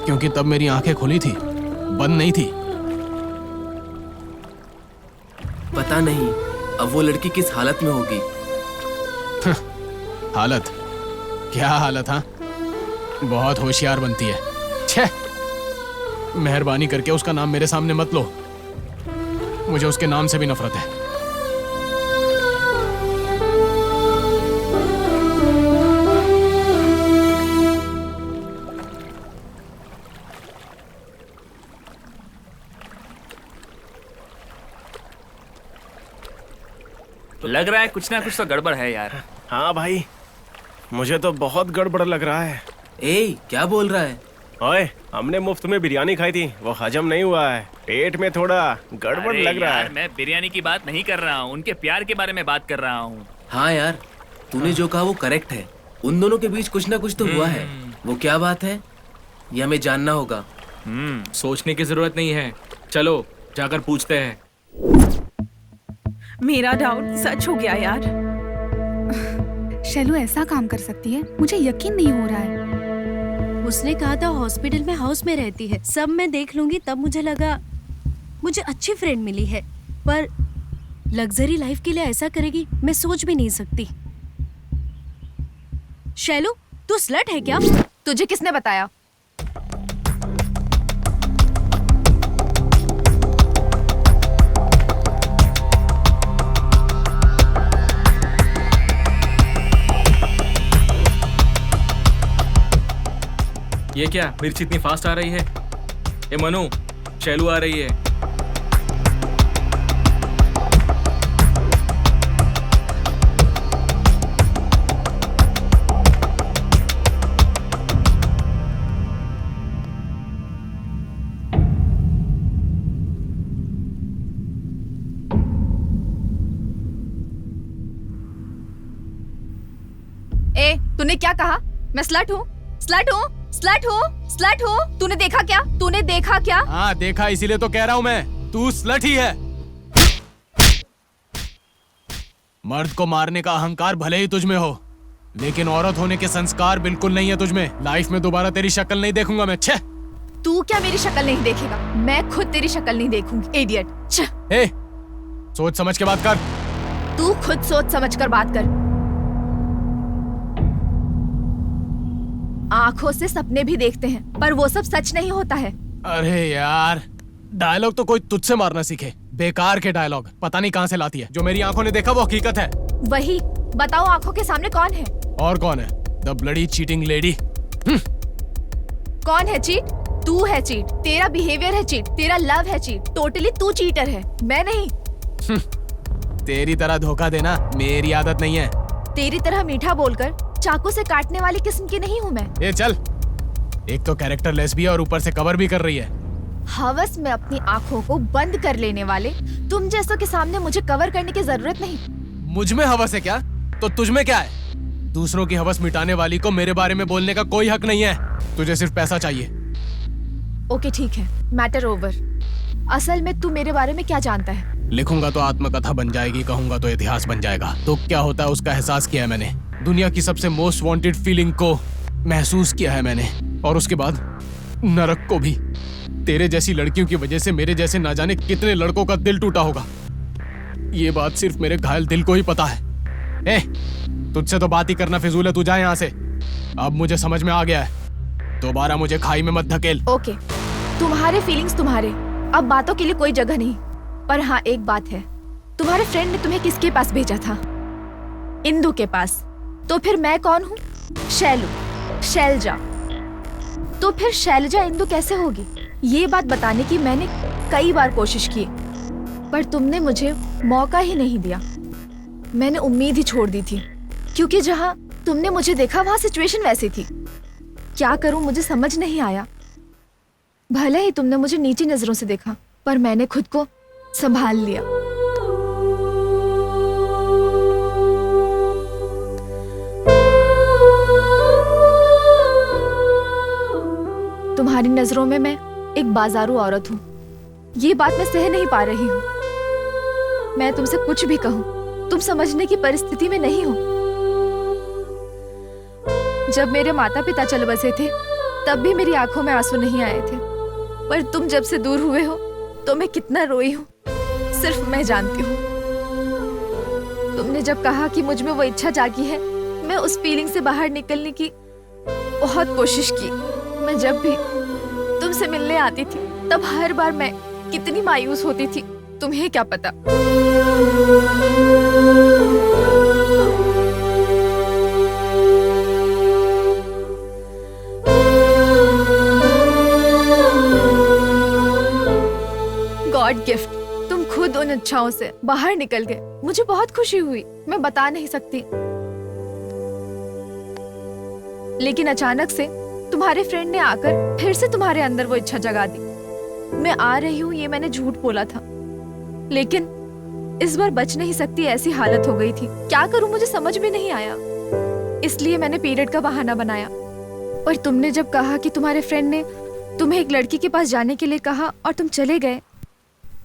Speaker 13: क्योंकि तब मेरी आंखें खुली थी, बंद नहीं थी।
Speaker 4: पता नहीं अब वो लड़की किस हालत में होगी।
Speaker 13: हालत? क्या हालत? हाँ, बहुत होशियार बनती है। छे, मेहरबानी करके उसका नाम मेरे सामने मत लो, मुझे उसके नाम से भी नफरत है।
Speaker 10: लग रहा है कुछ ना कुछ तो गड़बड़ है यार।
Speaker 9: हाँ भाई, मुझे तो बहुत गड़बड़ लग रहा है।
Speaker 4: ए, क्या बोल रहा है?
Speaker 9: ओए, हमने मुफ्त में बिरयानी खाई थी, वो हजम नहीं हुआ है, पेट में थोड़ा गड़बड़ लग रहा है।
Speaker 10: मैं बिरयानी की बात नहीं कर रहा हूँ, उनके प्यार के बारे में बात कर रहा हूँ।
Speaker 4: हाँ यार, तूने जो कहा वो करेक्ट है। उन दोनों के बीच कुछ ना कुछ तो हुआ है। वो क्या बात है ये हमें जानना होगा।
Speaker 8: सोचने की जरूरत नहीं है, चलो जाकर पूछते हैं।
Speaker 7: मेरा डाउट सच हो गया यार।
Speaker 5: शैलू ऐसा काम कर सकती है, मुझे यकीन नहीं हो रहा है।
Speaker 6: उसने कहा था हॉस्पिटल में हाउस में रहती है, सब मैं देख लूंगी। तब मुझे लगा मुझे अच्छी फ्रेंड मिली है, पर लग्जरी लाइफ के लिए ऐसा करेगी मैं सोच भी नहीं सकती। शैलू, तू स्लट है क्या?
Speaker 2: तुझे किसने बताया?
Speaker 8: ये क्या मिर्ची इतनी फास्ट आ रही है? ये मनु, शैलू आ रही है।
Speaker 2: ए, तूने क्या कहा? मैं स्लट हूँ? स्लट हूँ? स्लट हूँ? स्लट हूँ? तूने देखा क्या? तूने देखा क्या?
Speaker 13: हाँ देखा, इसीलिए तो कह रहा हूँ मैं, तू स्लट ही है। मर्द को मारने का अहंकार भले ही तुझ में हो, लेकिन औरत होने के संस्कार बिल्कुल नहीं है तुझमें। लाइफ में दोबारा तेरी शक्ल नहीं देखूंगा मैं। छे!
Speaker 2: तू क्या मेरी शक्ल नहीं देखेगा? मैं खुद तेरी शक्ल नहीं देखूंगी, इडियट।
Speaker 13: ए, सोच समझ के बात कर।
Speaker 2: तू खुद सोच समझ कर बात कर। आंखों से सपने भी देखते हैं, पर वो सब सच नहीं होता है।
Speaker 13: अरे यार, डायलॉग तो कोई तुझसे मारना सीखे। बेकार के डायलॉग पता नहीं कहाँ से लाती है। जो मेरी आंखों ने देखा वो हकीकत है।
Speaker 2: वही बताओ, आंखों के सामने कौन है?
Speaker 13: और कौन है? The bloody cheating lady.
Speaker 2: कौन है चीट? तू है चीट। तेरा बिहेवियर है चीट, तेरा लव है चीट। टोटली तू चीटर है, मैं नहीं।
Speaker 13: तेरी तरह धोखा देना मेरी आदत नहीं है।
Speaker 2: तेरी तरह मीठा बोलकर चाकू से काटने वाली किस्म की नहीं हूँ मैं।
Speaker 13: ये चल, एक तो कैरेक्टर लेस भी है और ऊपर से कवर भी कर रही है।
Speaker 2: हवस में अपनी आंखों को बंद कर लेने वाले तुम जैसों के सामने मुझे कवर करने की जरूरत नहीं।
Speaker 13: मुझ में हवस है क्या? तो तुझ में क्या है? दूसरों की हवस मिटाने वाली को मेरे बारे में बोलने का कोई हक नहीं है। तुझे सिर्फ पैसा चाहिए।
Speaker 2: ओके ठीक है, मैटर ओवर। असल में तू मेरे बारे में क्या जानता है?
Speaker 13: लिखूंगा तो आत्मकथा बन जाएगी, कहूंगा तो इतिहास बन जाएगा। तो क्या होता है उसका एहसास किया है मैंने। दुनिया की सबसे मोस्ट वांटेड फीलिंग को महसूस किया है मैंने, और उसके बाद नरक को भी। तेरे जैसी लड़कियों की वजह से मेरे जैसे ना जाने कितने लड़कों का दिल टूटा होगा। ये बात सिर्फ मेरे घायल दिल को ही पता है। ए, तुझसे तो बात ही करना फिजूल है, तू जा यहाँ से। अब मुझे समझ में आ गया है, दोबारा मुझे खाई में मत धकेल।
Speaker 2: ओके, तुम्हारे फीलिंग्स तुम्हारे, अब बातों के लिए कोई जगह नहीं। पर हाँ, एक बात है, तुम्हारे फ्रेंड ने तुम्हें किसके पास भेजा था? इंदु के पास। तो फिर मैं कौन हूँ? शैलू, शैलजा। तो फिर शैलजा इंदु कैसे होगी? ये बात बताने की मैंने कई बार कोशिश की, पर तुमने मुझे मौका ही नहीं दिया। मैंने उम्मीद ही छोड़ दी थी, क्योंकि जहाँ तुमने मुझे देखा वहाँ सिचुएशन वैसी थी। क्या करूँ मुझे समझ नहीं आया। भले ही तुमने मुझे नीची नजरों से देखा, पर मैंने खुद को संभाल लिया। तुम्हारी नजरों में मैं एक बाजारू औरत हूँ। ये बात मैं सह नहीं पा रही हूँ। मैं तुमसे कुछ भी कहूँ, तुम समझने की परिस्थिति में नहीं हो। जब मेरे माता पिता चल बसे थे, तब भी मेरी आंखों में आंसू नहीं आए थे। पर तुम जब से दूर हुए हो, तो मैं कितना रोई हूँ, सिर्फ मैं जानती हूँ। तुमने जब कहा कि मुझ में वो इच्छा जागी है, मैं उस फीलिंग से बाहर निकलने की बहुत कोशिश की। मैं जब भी तुमसे मिलने आती थी, तब हर बार मैं कितनी मायूस होती थी, तुम्हें क्या पता। गॉड गिफ्ट, तुम खुद उन इच्छाओं से बाहर निकल गए। मुझे बहुत खुशी हुई, मैं बता नहीं सकती। लेकिन अचानक से तुम्हारे फ्रेंड ने आकर फिर से तुम्हारे अंदर वो इच्छा जगा दी। मैं आ रही हूँ ये मैंने झूठ बोला था, लेकिन इस बार बच नहीं सकती ऐसी हालत हो गई थी। क्या करूँ मुझे समझ में नहीं आया, इसलिए मैंने पीरियड का बहाना बनाया। और तुमने जब कहा कि तुम्हारे फ्रेंड ने तुम्हें एक लड़की के पास जाने के लिए कहा और तुम चले गए,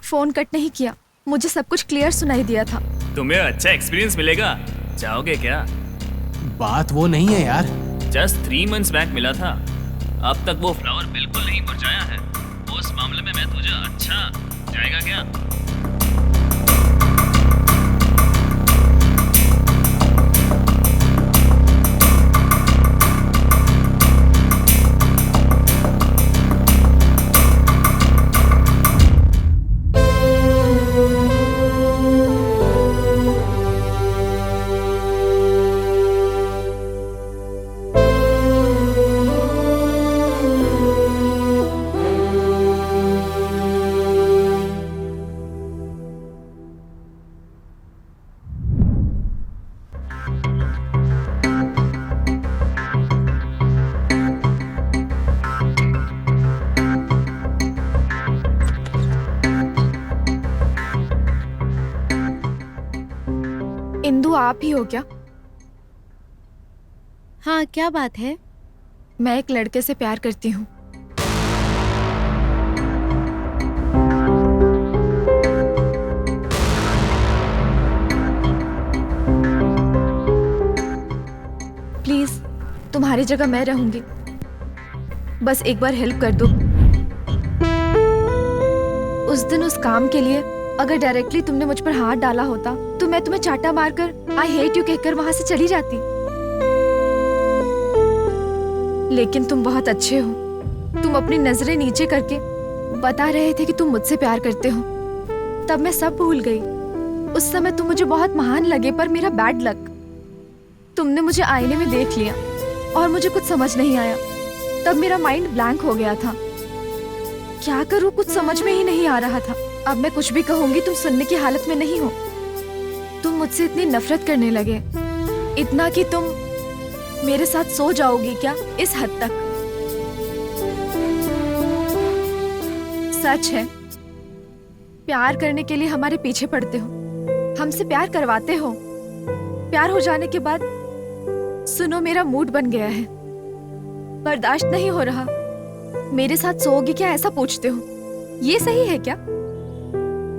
Speaker 2: फोन कट नहीं किया, मुझे सब कुछ क्लियर सुनाई दिया था।
Speaker 10: तुम्हें अच्छा एक्सपीरियंस मिलेगा, जाओगे क्या?
Speaker 13: बात वो नहीं है यार।
Speaker 10: जस्ट 3 months बैक मिला था, अब तक वो फ्लावर बिल्कुल नहीं मुरझाया है। उस मामले में मैं तुझे अच्छा जाएगा क्या?
Speaker 2: इंदु, आप ही हो क्या?
Speaker 6: हाँ, क्या बात है?
Speaker 2: मैं एक लड़के से प्यार करती हूँ। प्लीज, तुम्हारी जगह मैं रहूंगी, बस एक बार हेल्प कर दो। उस दिन उस काम के लिए अगर डायरेक्टली तुमने मुझ पर हाथ डाला होता तो मैं तुम्हें चाटा मारकर आई हेट यू कहकर वहां से चली जाती। लेकिन तुम बहुत अच्छे हो। तुम अपनी नजरें नीचे करके बता रहे थे कि तुम मुझसे प्यार करते हो। तब मैं सब भूल गई। उस समय तुम मुझे बहुत महान लगे, पर मेरा बैड लक, तुमने मुझे आईने में देख लिया और मुझे कुछ समझ नहीं आया। तब मेरा माइंड ब्लैंक हो गया था। क्या करूं, कुछ समझ में ही नहीं आ रहा था। अब मैं कुछ भी कहूंगी तुम सुनने की हालत में नहीं हो। तुम मुझसे इतनी नफरत करने लगे, इतना कि तुम मेरे साथ सो जाओगी क्या, इस हद तक? सच है, प्यार करने के लिए हमारे पीछे पड़ते हो, हमसे प्यार करवाते हो। प्यार हो जाने के बाद सुनो, मेरा मूड बन गया है, बर्दाश्त नहीं हो रहा। मेरे साथ सोओगी क्या, ऐसा पूछते हो? ये सही है क्या?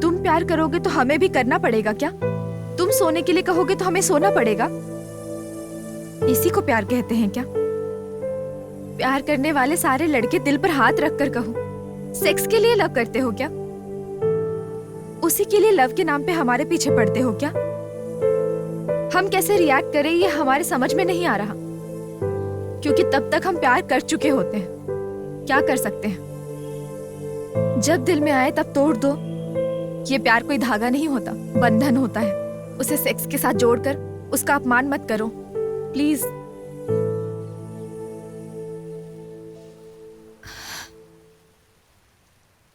Speaker 2: तुम प्यार करोगे तो हमें भी करना पड़ेगा क्या? तुम सोने के लिए कहोगे तो हमें सोना पड़ेगा? इसी को प्यार कहते हैं क्या? प्यार करने वाले सारे लड़के दिल पर हाथ रखकर कहो, सेक्स के लिए लव करते हो क्या? उसी के लिए लव के नाम पे हमारे पीछे पड़ते हो क्या? हम कैसे रिएक्ट करें ये हमारे समझ में नहीं आ रहा, क्योंकि तब तक हम प्यार कर चुके होते हैं। क्या कर सकते हैं? जब दिल में आए तब तोड़ दो। ये प्यार कोई धागा नहीं होता, बंधन होता है। उसे सेक्स के साथ जोड़कर उसका अपमान मत करो, प्लीज।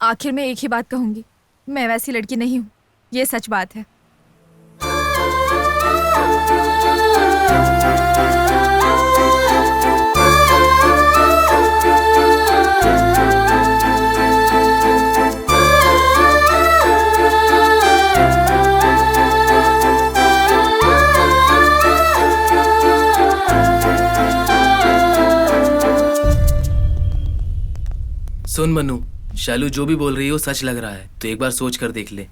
Speaker 2: आखिर में एक ही बात कहूंगी, मैं वैसी लड़की नहीं हूं, ये सच बात है।
Speaker 4: सुन मनु, शालू जो भी बोल रही है वो सच लग रहा है, तो एक बार सोच कर देख ले।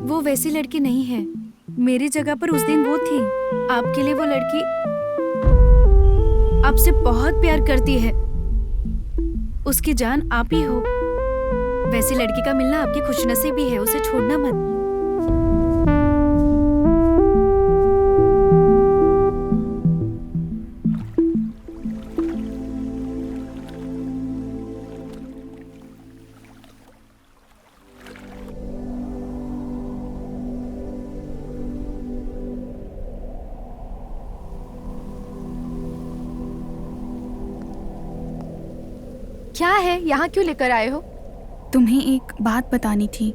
Speaker 12: वो वैसी लड़की नहीं है। मेरी जगह पर उस दिन वो थी। आपके लिए वो लड़की आपसे बहुत प्यार करती है। उसकी जान आप ही हो। वैसी लड़की का मिलना आपकी खुशनसीबी है, उसे छोड़ना मत।
Speaker 2: क्या है, यहाँ क्यों लेकर आए हो?
Speaker 5: तुम्हें एक बात बतानी थी।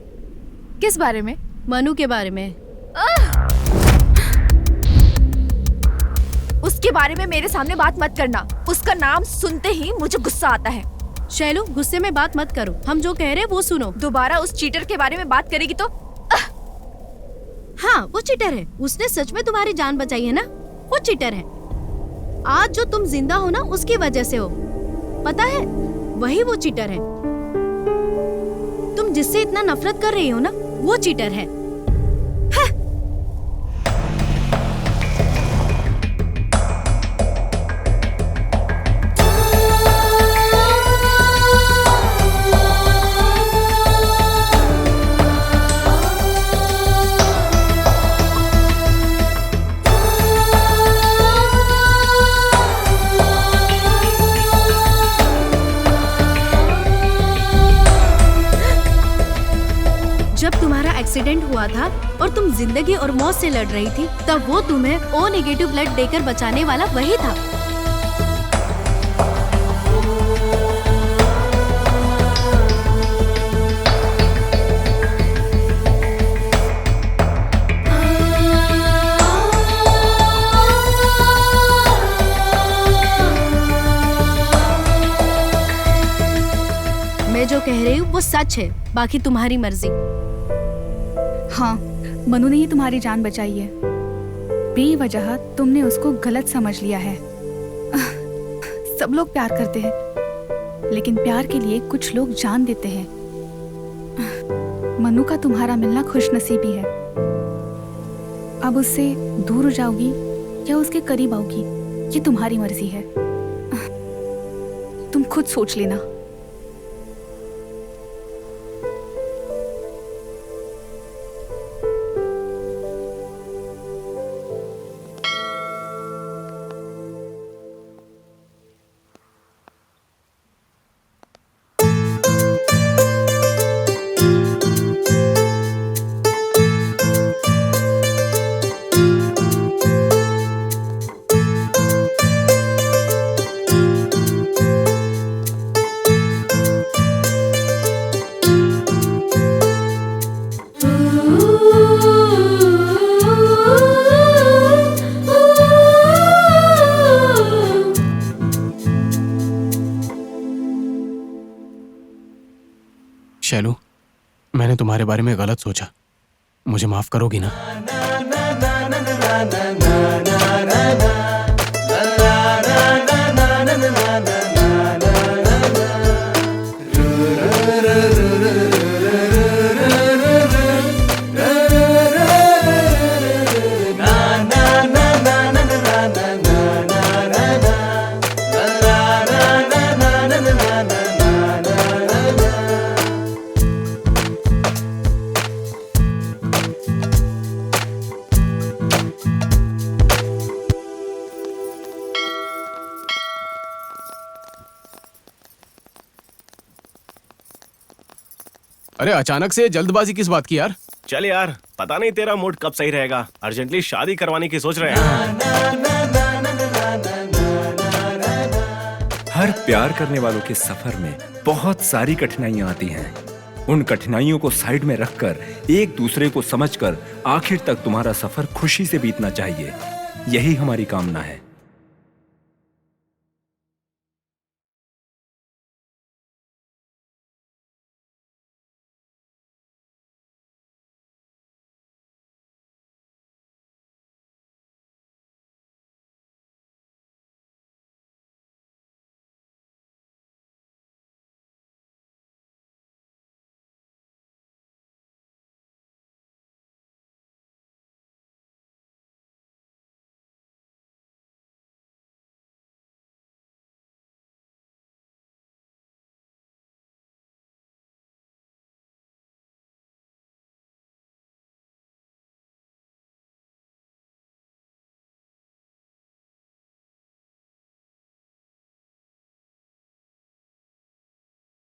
Speaker 2: किस बारे में?
Speaker 6: मनु के बारे में।
Speaker 2: उसके बारे में मेरे सामने बात मत करना। उसका नाम सुनते ही मुझे गुस्सा आता है।
Speaker 6: शैलू, गुस्से में बात मत करो, हम जो कह रहे हैं वो सुनो।
Speaker 2: दोबारा उस चीटर के बारे में बात करेगी तो
Speaker 6: हाँ, वो चीटर है। उसने सच में तुम्हारी जान बचाई है ना, वो चीटर है। आज जो तुम जिंदा हो ना, उसकी वजह से हो, पता है? वही वो चीटर है। तुम जिससे इतना नफरत कर रही हो ना, वो चीटर है। जब तुम्हारा एक्सीडेंट हुआ था और तुम जिंदगी और मौत से लड़ रही थी, तब वो तुम्हें ओ नेगेटिव ब्लड देकर बचाने वाला वही था। मैं जो कह रही हूँ वो सच है, बाकी तुम्हारी मर्जी।
Speaker 5: हाँ, मनु ने ही तुम्हारी जान बचाई है। बेवजह तुमने उसको गलत समझ लिया है। सब लोग प्यार करते हैं, लेकिन प्यार के लिए कुछ लोग जान देते हैं। मनु का तुम्हारा मिलना खुशनसीबी है। अब उससे दूर हो जाओगी या उसके करीब आओगी, ये तुम्हारी मर्जी है। तुम खुद सोच लेना।
Speaker 13: शैलू, मैंने तुम्हारे बारे में गलत सोचा, मुझे माफ करोगी ना? अरे अचानक से जल्दबाजी किस बात की यार?
Speaker 9: चल यार, पता नहीं तेरा मूड कब सही रहेगा। अर्जेंटली शादी करवाने की सोच रहे हैं।
Speaker 14: हर प्यार करने वालों के सफर में बहुत सारी कठिनाइयां आती हैं। उन कठिनाइयों को साइड में रखकर एक दूसरे को समझकर आखिर तक तुम्हारा सफर खुशी से बीतना चाहिए। यही हमारी कामना है।